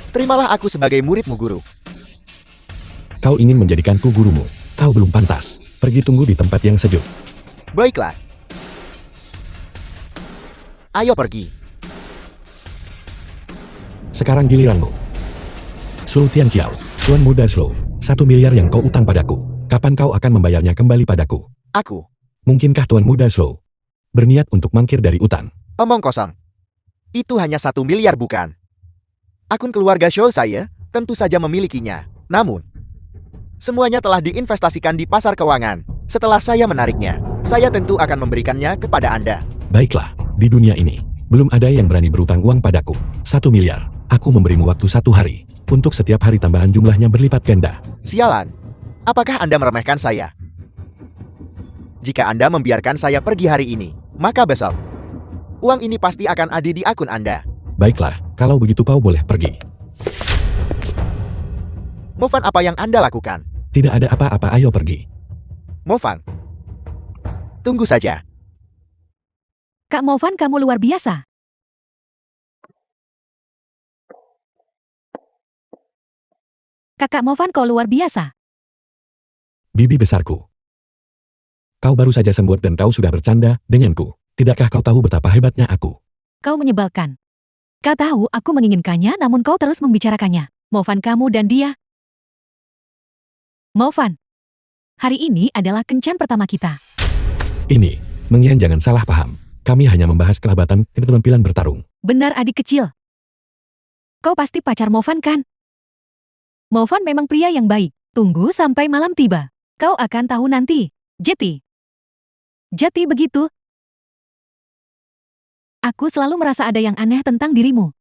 Terimalah aku sebagai muridmu, guru. Kau ingin menjadikanku gurumu. Kau belum pantas. Pergi tunggu di tempat yang sejuk. Baiklah. Ayo pergi. Sekarang giliranmu. Slow Tianqiao, Tuan Muda Slow. 1 miliar yang kau utang padaku. Kapan kau akan membayarnya kembali padaku? Aku. Mungkinkah Tuan Muda Slow berniat untuk mangkir dari utang? Omong kosong. Itu hanya 1 miliar bukan? Akun keluarga Show saya tentu saja memilikinya. Namun, semuanya telah diinvestasikan di pasar keuangan. Setelah saya menariknya, saya tentu akan memberikannya kepada Anda. Baiklah, di dunia ini, belum ada yang berani berutang uang padaku. 1 miliar. Aku memberimu waktu 1 hari. Untuk setiap hari tambahan jumlahnya berlipat ganda. Sialan. Apakah Anda meremehkan saya? Jika Anda membiarkan saya pergi hari ini, maka besok, uang ini pasti akan ada di akun Anda. Baiklah, kalau begitu kau boleh pergi. Movan, apa yang Anda lakukan? Tidak ada apa-apa, ayo pergi. Movan. Tunggu saja. Kak Movan, kamu luar biasa. Kakak Movan, kau luar biasa. Bibi besarku. Kau baru saja sembuh dan kau sudah bercanda denganku. Tidakkah kau tahu betapa hebatnya aku? Kau menyebalkan. Kau tahu aku menginginkannya namun kau terus membicarakannya. Movan, kamu dan dia. Movan. Hari ini adalah kencan pertama kita. Ini, Mengian jangan salah paham. Kami hanya membahas kelabatan dan keterampilan bertarung. Benar adik kecil. Kau pasti pacar Movan kan? Movan memang pria yang baik. Tunggu sampai malam tiba. Kau akan tahu nanti. Jeti. Jeti begitu. Aku selalu merasa ada yang aneh tentang dirimu.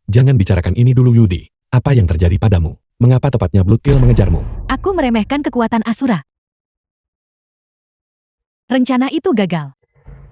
Jangan bicarakan ini dulu Yudi. Apa yang terjadi padamu? Mengapa tepatnya Blood Kill mengejarmu? Aku meremehkan kekuatan Asura. Rencana itu gagal.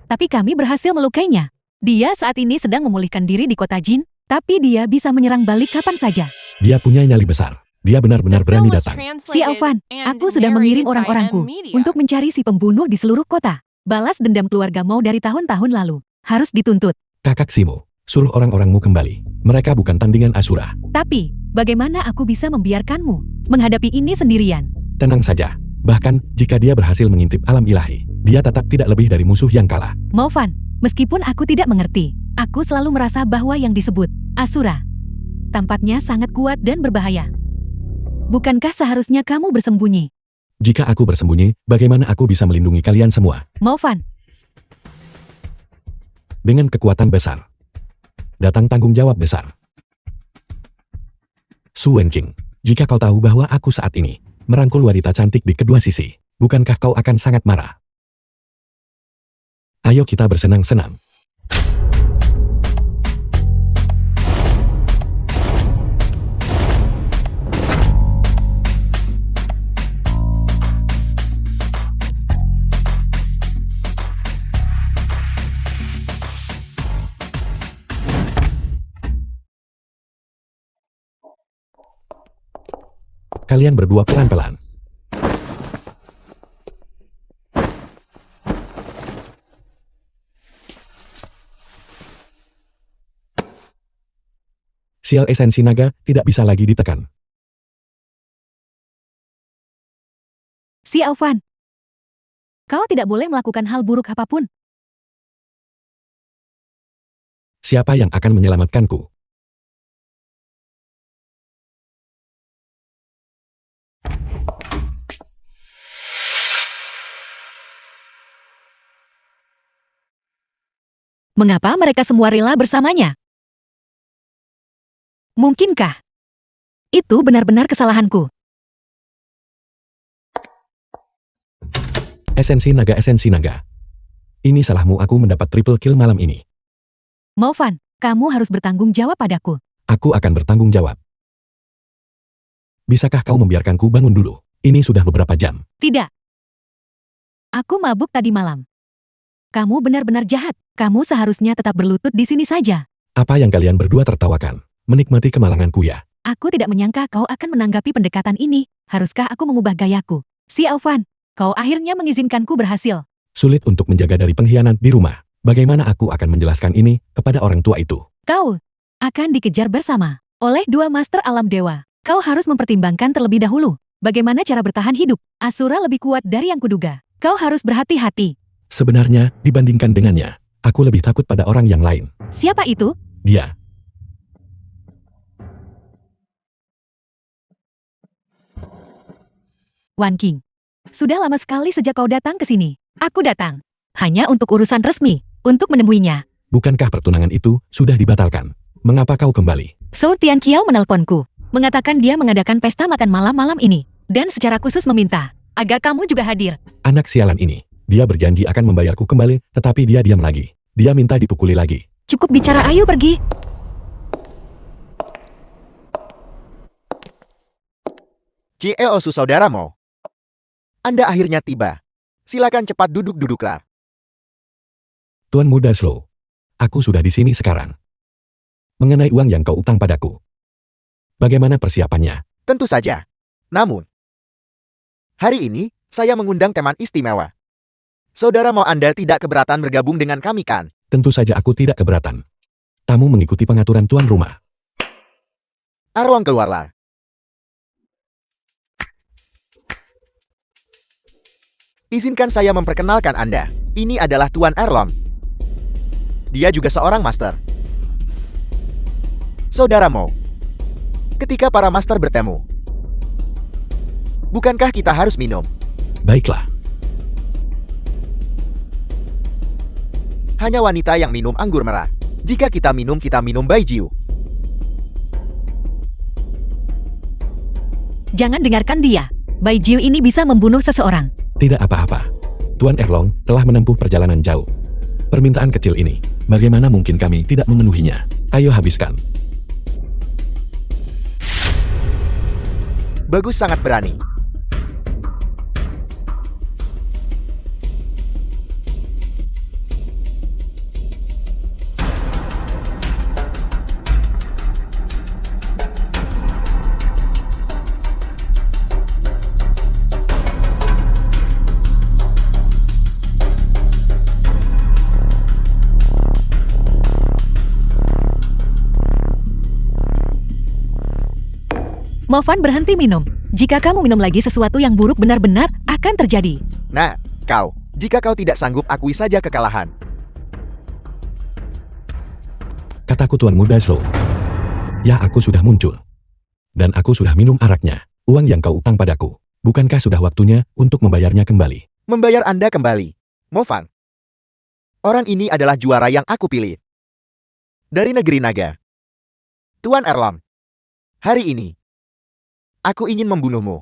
Tapi kami berhasil melukainya. Dia saat ini sedang memulihkan diri di kota Jin, tapi dia bisa menyerang balik kapan saja. Dia punya nyali besar. Dia benar-benar berani datang. Si Alvan, aku sudah mengirim orang-orangku untuk mencari si pembunuh di seluruh kota. Balas dendam keluarga Mau dari tahun-tahun lalu. Harus dituntut. Kakak Simo, suruh orang-orangmu kembali. Mereka bukan tandingan Asura. Tapi, bagaimana aku bisa membiarkanmu menghadapi ini sendirian? Tenang saja. Bahkan, jika dia berhasil mengintip alam ilahi, dia tetap tidak lebih dari musuh yang kalah. Movan, meskipun aku tidak mengerti, aku selalu merasa bahwa yang disebut Asura tampaknya sangat kuat dan berbahaya. Bukankah seharusnya kamu bersembunyi? Jika aku bersembunyi, bagaimana aku bisa melindungi kalian semua? Movan, Dengan kekuatan besar, datang tanggung jawab besar. Su Wenqing, jika kau tahu bahwa aku saat ini merangkul wanita cantik di kedua sisi, bukankah kau akan sangat marah? Ayo kita bersenang-senang. Kalian berdua pelan-pelan. Sial esensi naga tidak bisa lagi ditekan. si Alvan. Kau tidak boleh melakukan hal buruk apapun. Siapa yang akan menyelamatkanku? Mengapa mereka semua rela bersamanya? Mungkinkah Itu benar-benar kesalahanku. Esensi naga. Ini salahmu, aku mendapat triple kill malam ini. Maufan, kamu harus bertanggung jawab padaku. Aku akan bertanggung jawab. Bisakah kau membiarkanku bangun dulu? Ini sudah beberapa jam. Tidak. Aku mabuk tadi malam. Kamu benar-benar jahat. Kamu seharusnya tetap berlutut di sini saja. Apa yang kalian berdua tertawakan? Menikmati kemalanganku ya? Aku tidak menyangka kau akan menanggapi pendekatan ini. Haruskah aku mengubah gayaku? Si Aufan, kau akhirnya mengizinkanku berhasil. Sulit untuk menjaga dari pengkhianat di rumah. Bagaimana aku akan menjelaskan ini kepada orang tua itu? Kau akan dikejar bersama oleh dua master alam dewa. Kau harus mempertimbangkan terlebih dahulu. Bagaimana cara bertahan hidup? Asura lebih kuat dari yang kuduga. Kau harus berhati-hati. Sebenarnya, dibandingkan dengannya, aku lebih takut pada orang yang lain. Siapa itu? Dia. Wan King. Sudah lama sekali sejak kau datang ke sini. Aku datang hanya untuk urusan resmi, untuk menemuinya. Bukankah pertunangan itu sudah dibatalkan? Mengapa kau kembali? Zhou Tianqiao menelponku, mengatakan dia mengadakan pesta makan malam ini, dan secara khusus meminta agar kamu juga hadir. Anak sialan ini. Dia berjanji akan membayarku kembali, tetapi dia diam lagi. Dia minta dipukuli lagi. Cukup bicara, ayo pergi. Cieosu saudaramu. Anda akhirnya tiba. Silakan cepat duduklah. Tuan Muda Slow. Aku sudah di sini sekarang. Mengenai uang yang kau utang padaku. Bagaimana persiapannya? Tentu saja. Namun, hari ini, saya mengundang teman istimewa. Saudara mau Anda tidak keberatan bergabung dengan kami kan? Tentu saja aku tidak keberatan. Tamu mengikuti pengaturan tuan rumah. Erlong keluarlah. Izinkan saya memperkenalkan Anda. Ini adalah Tuan Erlong. Dia juga seorang master. Saudara Mo, ketika para master bertemu, bukankah kita harus minum? Baiklah. Hanya wanita yang minum anggur merah. Jika kita minum baijiu. Jangan dengarkan dia. Baijiu ini bisa membunuh seseorang. Tidak apa-apa. Tuan Erlong telah menempuh perjalanan jauh. Permintaan kecil ini, bagaimana mungkin kami tidak memenuhinya? Ayo habiskan. Bagus, sangat berani. Maufan, berhenti minum. Jika kamu minum lagi, sesuatu yang buruk benar-benar akan terjadi. Nah, jika kau tidak sanggup, akui saja kekalahan. Kataku Tuan Muda Slow. Ya, aku sudah muncul. Dan aku sudah minum araknya. Uang yang kau utang padaku. Bukankah sudah waktunya untuk membayarnya kembali? Membayar Anda kembali. Mofan. Orang ini adalah juara yang aku pilih. Dari negeri naga. Tuan Erlong. Hari ini, aku ingin membunuhmu.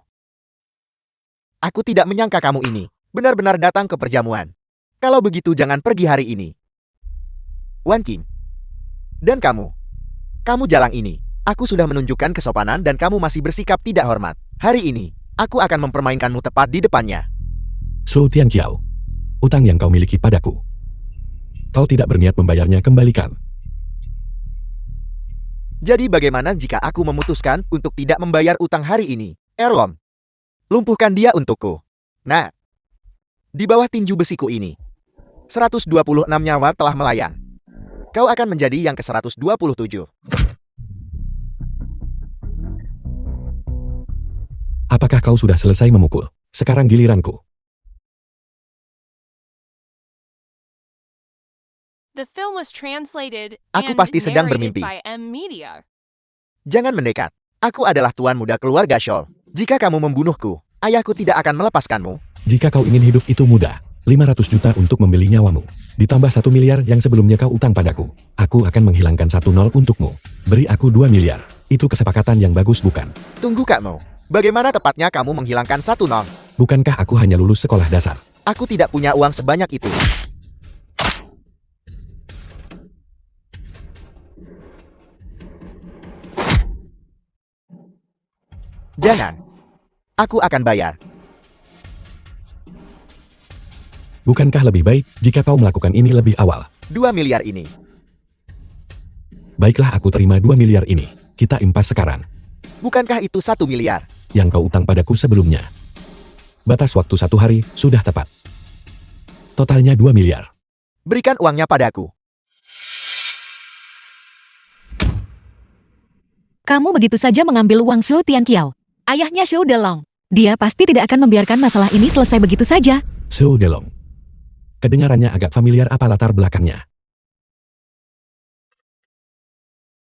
Aku tidak menyangka kamu ini benar-benar datang ke perjamuan. Kalau begitu jangan pergi hari ini. Wan King. Dan kamu jalang ini. Aku sudah menunjukkan kesopanan dan kamu masih bersikap tidak hormat. Hari ini, aku akan mempermainkanmu tepat di depannya. Slow Tianqiao. Utang yang kau miliki padaku. Kau tidak berniat membayarnya, kembalikan. Jadi bagaimana jika aku memutuskan untuk tidak membayar utang hari ini? Erlong, lumpuhkan dia untukku. Nah, di bawah tinju besiku ini, 126 nyawa telah melayang. Kau akan menjadi yang ke-127. Apakah kau sudah selesai memukul? Sekarang giliranku. The film was translated Aku and pasti sedang narrated bermimpi. by M Media. Jangan mendekat. Aku adalah tuan muda keluarga Scholl. Jika kamu membunuhku, ayahku tidak akan melepaskanmu. Jika kau ingin hidup itu mudah, 500 juta untuk membeli nyawamu. Ditambah 1 miliar yang sebelumnya kau utang padaku. Aku akan menghilangkan 1 nol untukmu. Beri aku 2 miliar. Itu kesepakatan yang bagus bukan? Tunggu Kak Mo. Bagaimana tepatnya kamu menghilangkan 1 nong? Bukankah aku hanya lulus sekolah dasar? Aku tidak punya uang sebanyak itu. Jangan. Aku akan bayar. Bukankah lebih baik jika kau melakukan ini lebih awal? 2 miliar ini. Baiklah, aku terima 2 miliar ini. Kita impas sekarang. Bukankah itu 1 miliar? Yang kau utang padaku sebelumnya. Batas waktu 1 hari sudah tepat. Totalnya 2 miliar. Berikan uangnya padaku. Kamu begitu saja mengambil uang Shou Tianqiao, ayahnya Shou Delong. Dia pasti tidak akan membiarkan masalah ini selesai begitu saja. Shou Delong. Kedengarannya agak familiar, apa latar belakangnya?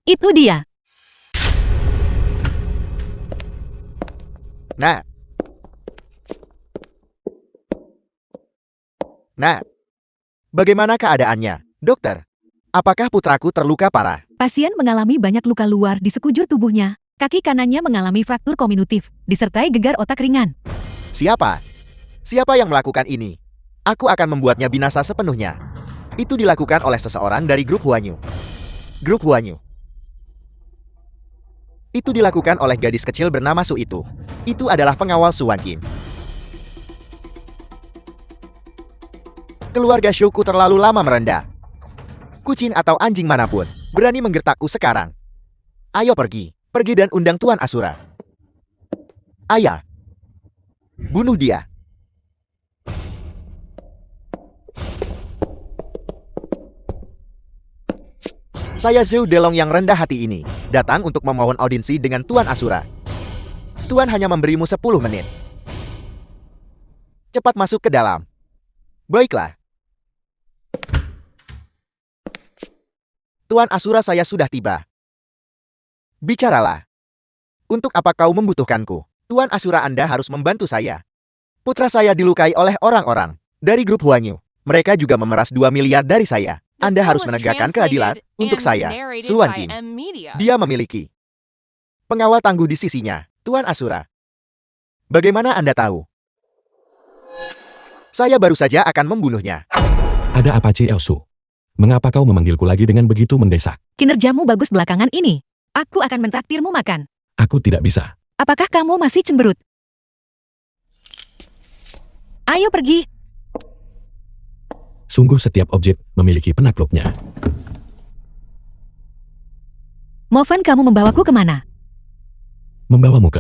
Itu dia. Nah. Bagaimana keadaannya, dokter? Apakah putraku terluka parah? Pasien mengalami banyak luka luar di sekujur tubuhnya. Kaki kanannya mengalami fraktur kominutif, disertai gegar otak ringan. Siapa? Siapa yang melakukan ini? Aku akan membuatnya binasa sepenuhnya. Itu dilakukan oleh seseorang dari grup Huanyu. Grup Huanyu. Itu dilakukan oleh gadis kecil bernama Su itu. Itu adalah pengawal Su Wanqin. Keluarga Shuku terlalu lama merendah. Kucing atau anjing manapun berani menggertakku sekarang. Ayo pergi. Pergi dan undang Tuan Asura. Ayah. Bunuh dia. Saya Zhou Delong yang rendah hati ini, datang untuk memohon audiensi dengan Tuan Asura. Tuan hanya memberimu 10 menit. Cepat masuk ke dalam. Baiklah. Tuan Asura, saya sudah tiba. Bicaralah. Untuk apa kau membutuhkanku? Tuan Asura, Anda harus membantu saya. Putra saya dilukai oleh orang-orang dari grup Huanyu. Mereka juga memeras 2 miliar dari saya. The Anda film harus was menegakkan keadilan translated untuk and saya, narrated Su by Wanqin. M Media. Dia memiliki pengawal tangguh di sisinya, Tuan Asura. Bagaimana Anda tahu? Saya baru saja akan membunuhnya. Ada apa, Elsu? Mengapa kau memanggilku lagi dengan begitu mendesak? Kinerjamu bagus belakangan ini. Aku akan mentraktirmu makan. Aku tidak bisa. Apakah kamu masih cemberut? Ayo pergi. Sungguh setiap objek memiliki penakluknya. Movan, kamu membawaku kemana? Membawamu ke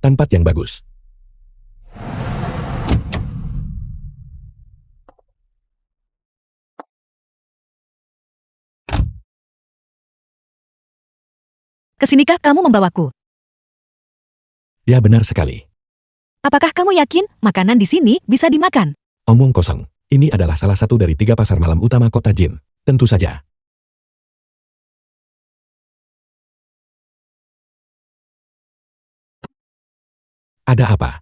tempat yang bagus. Kesinikah kamu membawaku? Ya, benar sekali. Apakah kamu yakin makanan di sini bisa dimakan? Omong kosong. Ini adalah salah satu dari 3 pasar malam utama kota Jin. Tentu saja. Ada apa?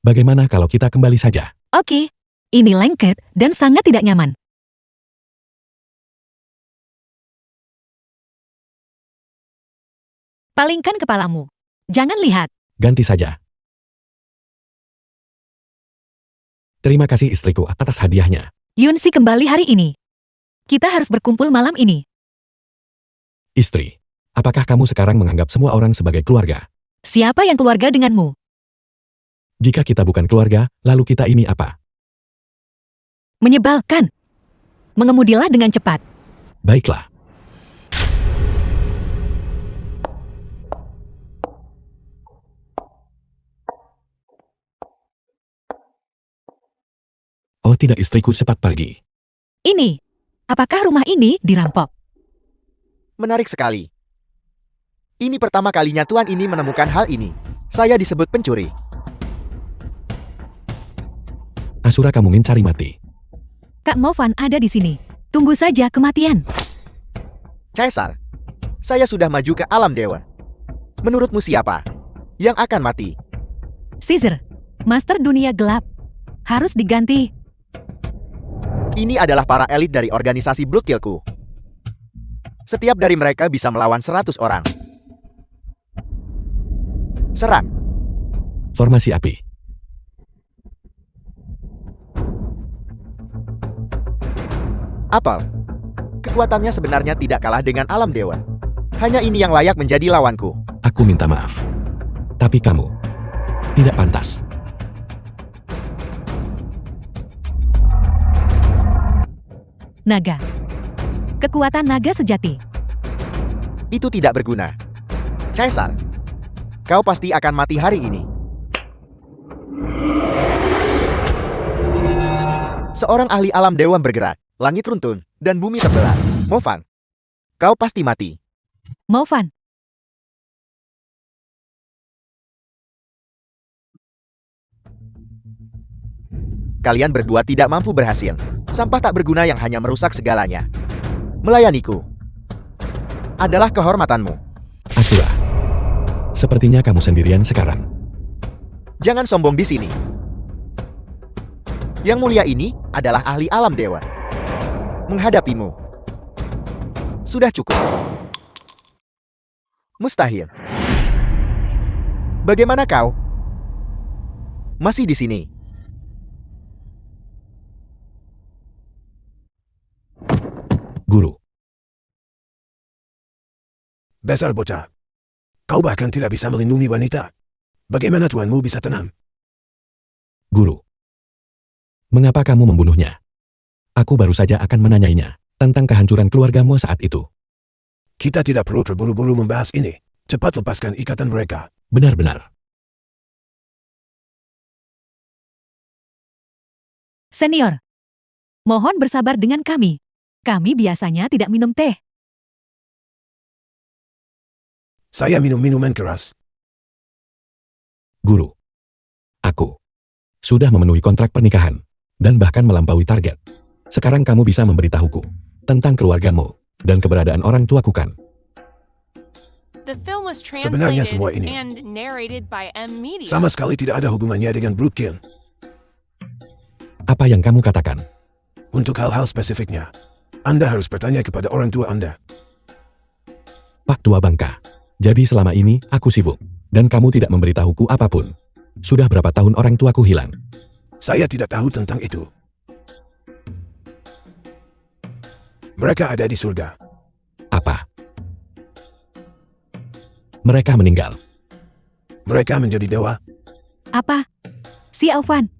Bagaimana kalau kita kembali saja? Oke. Ini lengket dan sangat tidak nyaman. Palingkan kepalamu. Jangan lihat. Ganti saja. Terima kasih istriku atas hadiahnya. Yunsi kembali hari ini. Kita harus berkumpul malam ini. Istri, apakah kamu sekarang menganggap semua orang sebagai keluarga? Siapa yang keluarga denganmu? Jika kita bukan keluarga, lalu kita ini apa? Menyebalkan. Mengemudilah dengan cepat. Baiklah. Oh tidak, istriku, cepat pergi. Ini. Apakah rumah ini dirampok? Menarik sekali. Ini pertama kalinya Tuan ini menemukan hal ini. Saya disebut pencuri. Asura, kamu mencari mati. Kak Movan ada di sini. Tunggu saja kematian. Caesar, saya sudah maju ke alam dewa. Menurutmu siapa yang akan mati? Caesar, Master Dunia Gelap. Harus diganti. Ini adalah para elit dari organisasi Blood Killku. Setiap dari mereka bisa melawan 100 orang. Serang. Formasi api. Apel. Kekuatannya sebenarnya tidak kalah dengan alam dewa. Hanya ini yang layak menjadi lawanku. Aku minta maaf. Tapi kamu tidak pantas. Naga. Kekuatan naga sejati. Itu tidak berguna. Caesar, kau pasti akan mati hari ini. Seorang ahli alam dewa bergerak, langit runtun, dan bumi terbelah. Movan, kau pasti mati. Movan. Kalian berdua tidak mampu berhasil. Sampah tak berguna yang hanya merusak segalanya. Melayaniku adalah kehormatanmu. Asura. Sepertinya kamu sendirian sekarang. Jangan sombong di sini. Yang mulia ini adalah ahli alam dewa. Menghadapimu sudah cukup. Mustahil. Bagaimana kau? Masih di sini. Guru. Besar bocah. Kau bahkan tidak bisa melindungi wanita. Bagaimana tuanmu bisa tenang? Guru. Mengapa kamu membunuhnya? Aku baru saja akan menanyainya tentang kehancuran keluargamu saat itu. Kita tidak perlu terburu-buru membahas ini. Cepat lepaskan ikatan mereka. Benar-benar. Senior. Mohon bersabar dengan kami. Kami biasanya tidak minum teh. Saya minum minuman keras. Guru. Aku sudah memenuhi kontrak pernikahan dan bahkan melampaui target. Sekarang kamu bisa memberitahuku tentang keluargamu dan keberadaan orang tuaku kan? The film was Sebenarnya translated semua ini and narrated by M Media. sama sekali tidak ada hubungannya dengan Brookkin. Apa yang kamu katakan? Untuk hal-hal spesifiknya, Anda harus bertanya kepada orang tua Anda. Pak Tua Bangka. Jadi selama ini aku sibuk dan kamu tidak memberitahuku apapun. Sudah berapa tahun orang tuaku hilang? Saya tidak tahu tentang itu. Mereka ada di surga. Apa? Mereka meninggal. Mereka menjadi dewa. Apa? Si Aufan.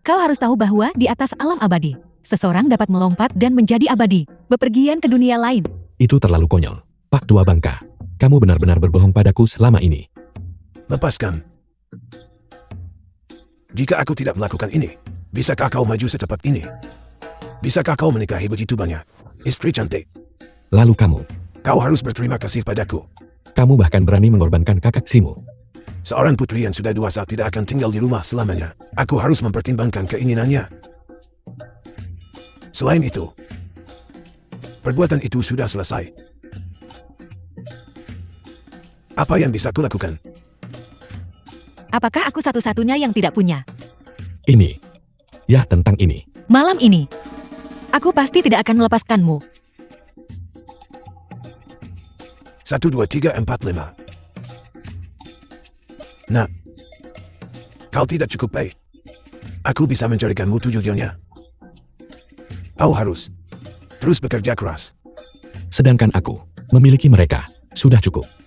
Kau harus tahu bahwa di atas alam abadi, seseorang dapat melompat dan menjadi abadi, bepergian ke dunia lain. Itu terlalu konyol. Pak Tua Bangka, kamu benar-benar berbohong padaku selama ini. Lepaskan. Jika aku tidak melakukan ini, bisakah kau maju secepat ini? Bisakah kau menikahi begitu banyak istri cantik? Lalu kamu Harus berterima kasih padaku. Kamu bahkan berani mengorbankan kakak Simu. Seorang putri yang sudah dewasa tidak akan tinggal di rumah selamanya. Aku harus mempertimbangkan keinginannya. Selain itu, perbuatan itu sudah selesai. Apa yang bisa kulakukan? Apakah aku satu-satunya yang tidak punya? Ini. Ya, tentang ini. Malam ini, aku pasti tidak akan melepaskanmu. 1, 2, 3, 4, 5. Nah, kau tidak cukup baik. Aku bisa mencarikanmu tujuannya. Kau harus terus bekerja keras. Sedangkan aku memiliki mereka. Sudah cukup.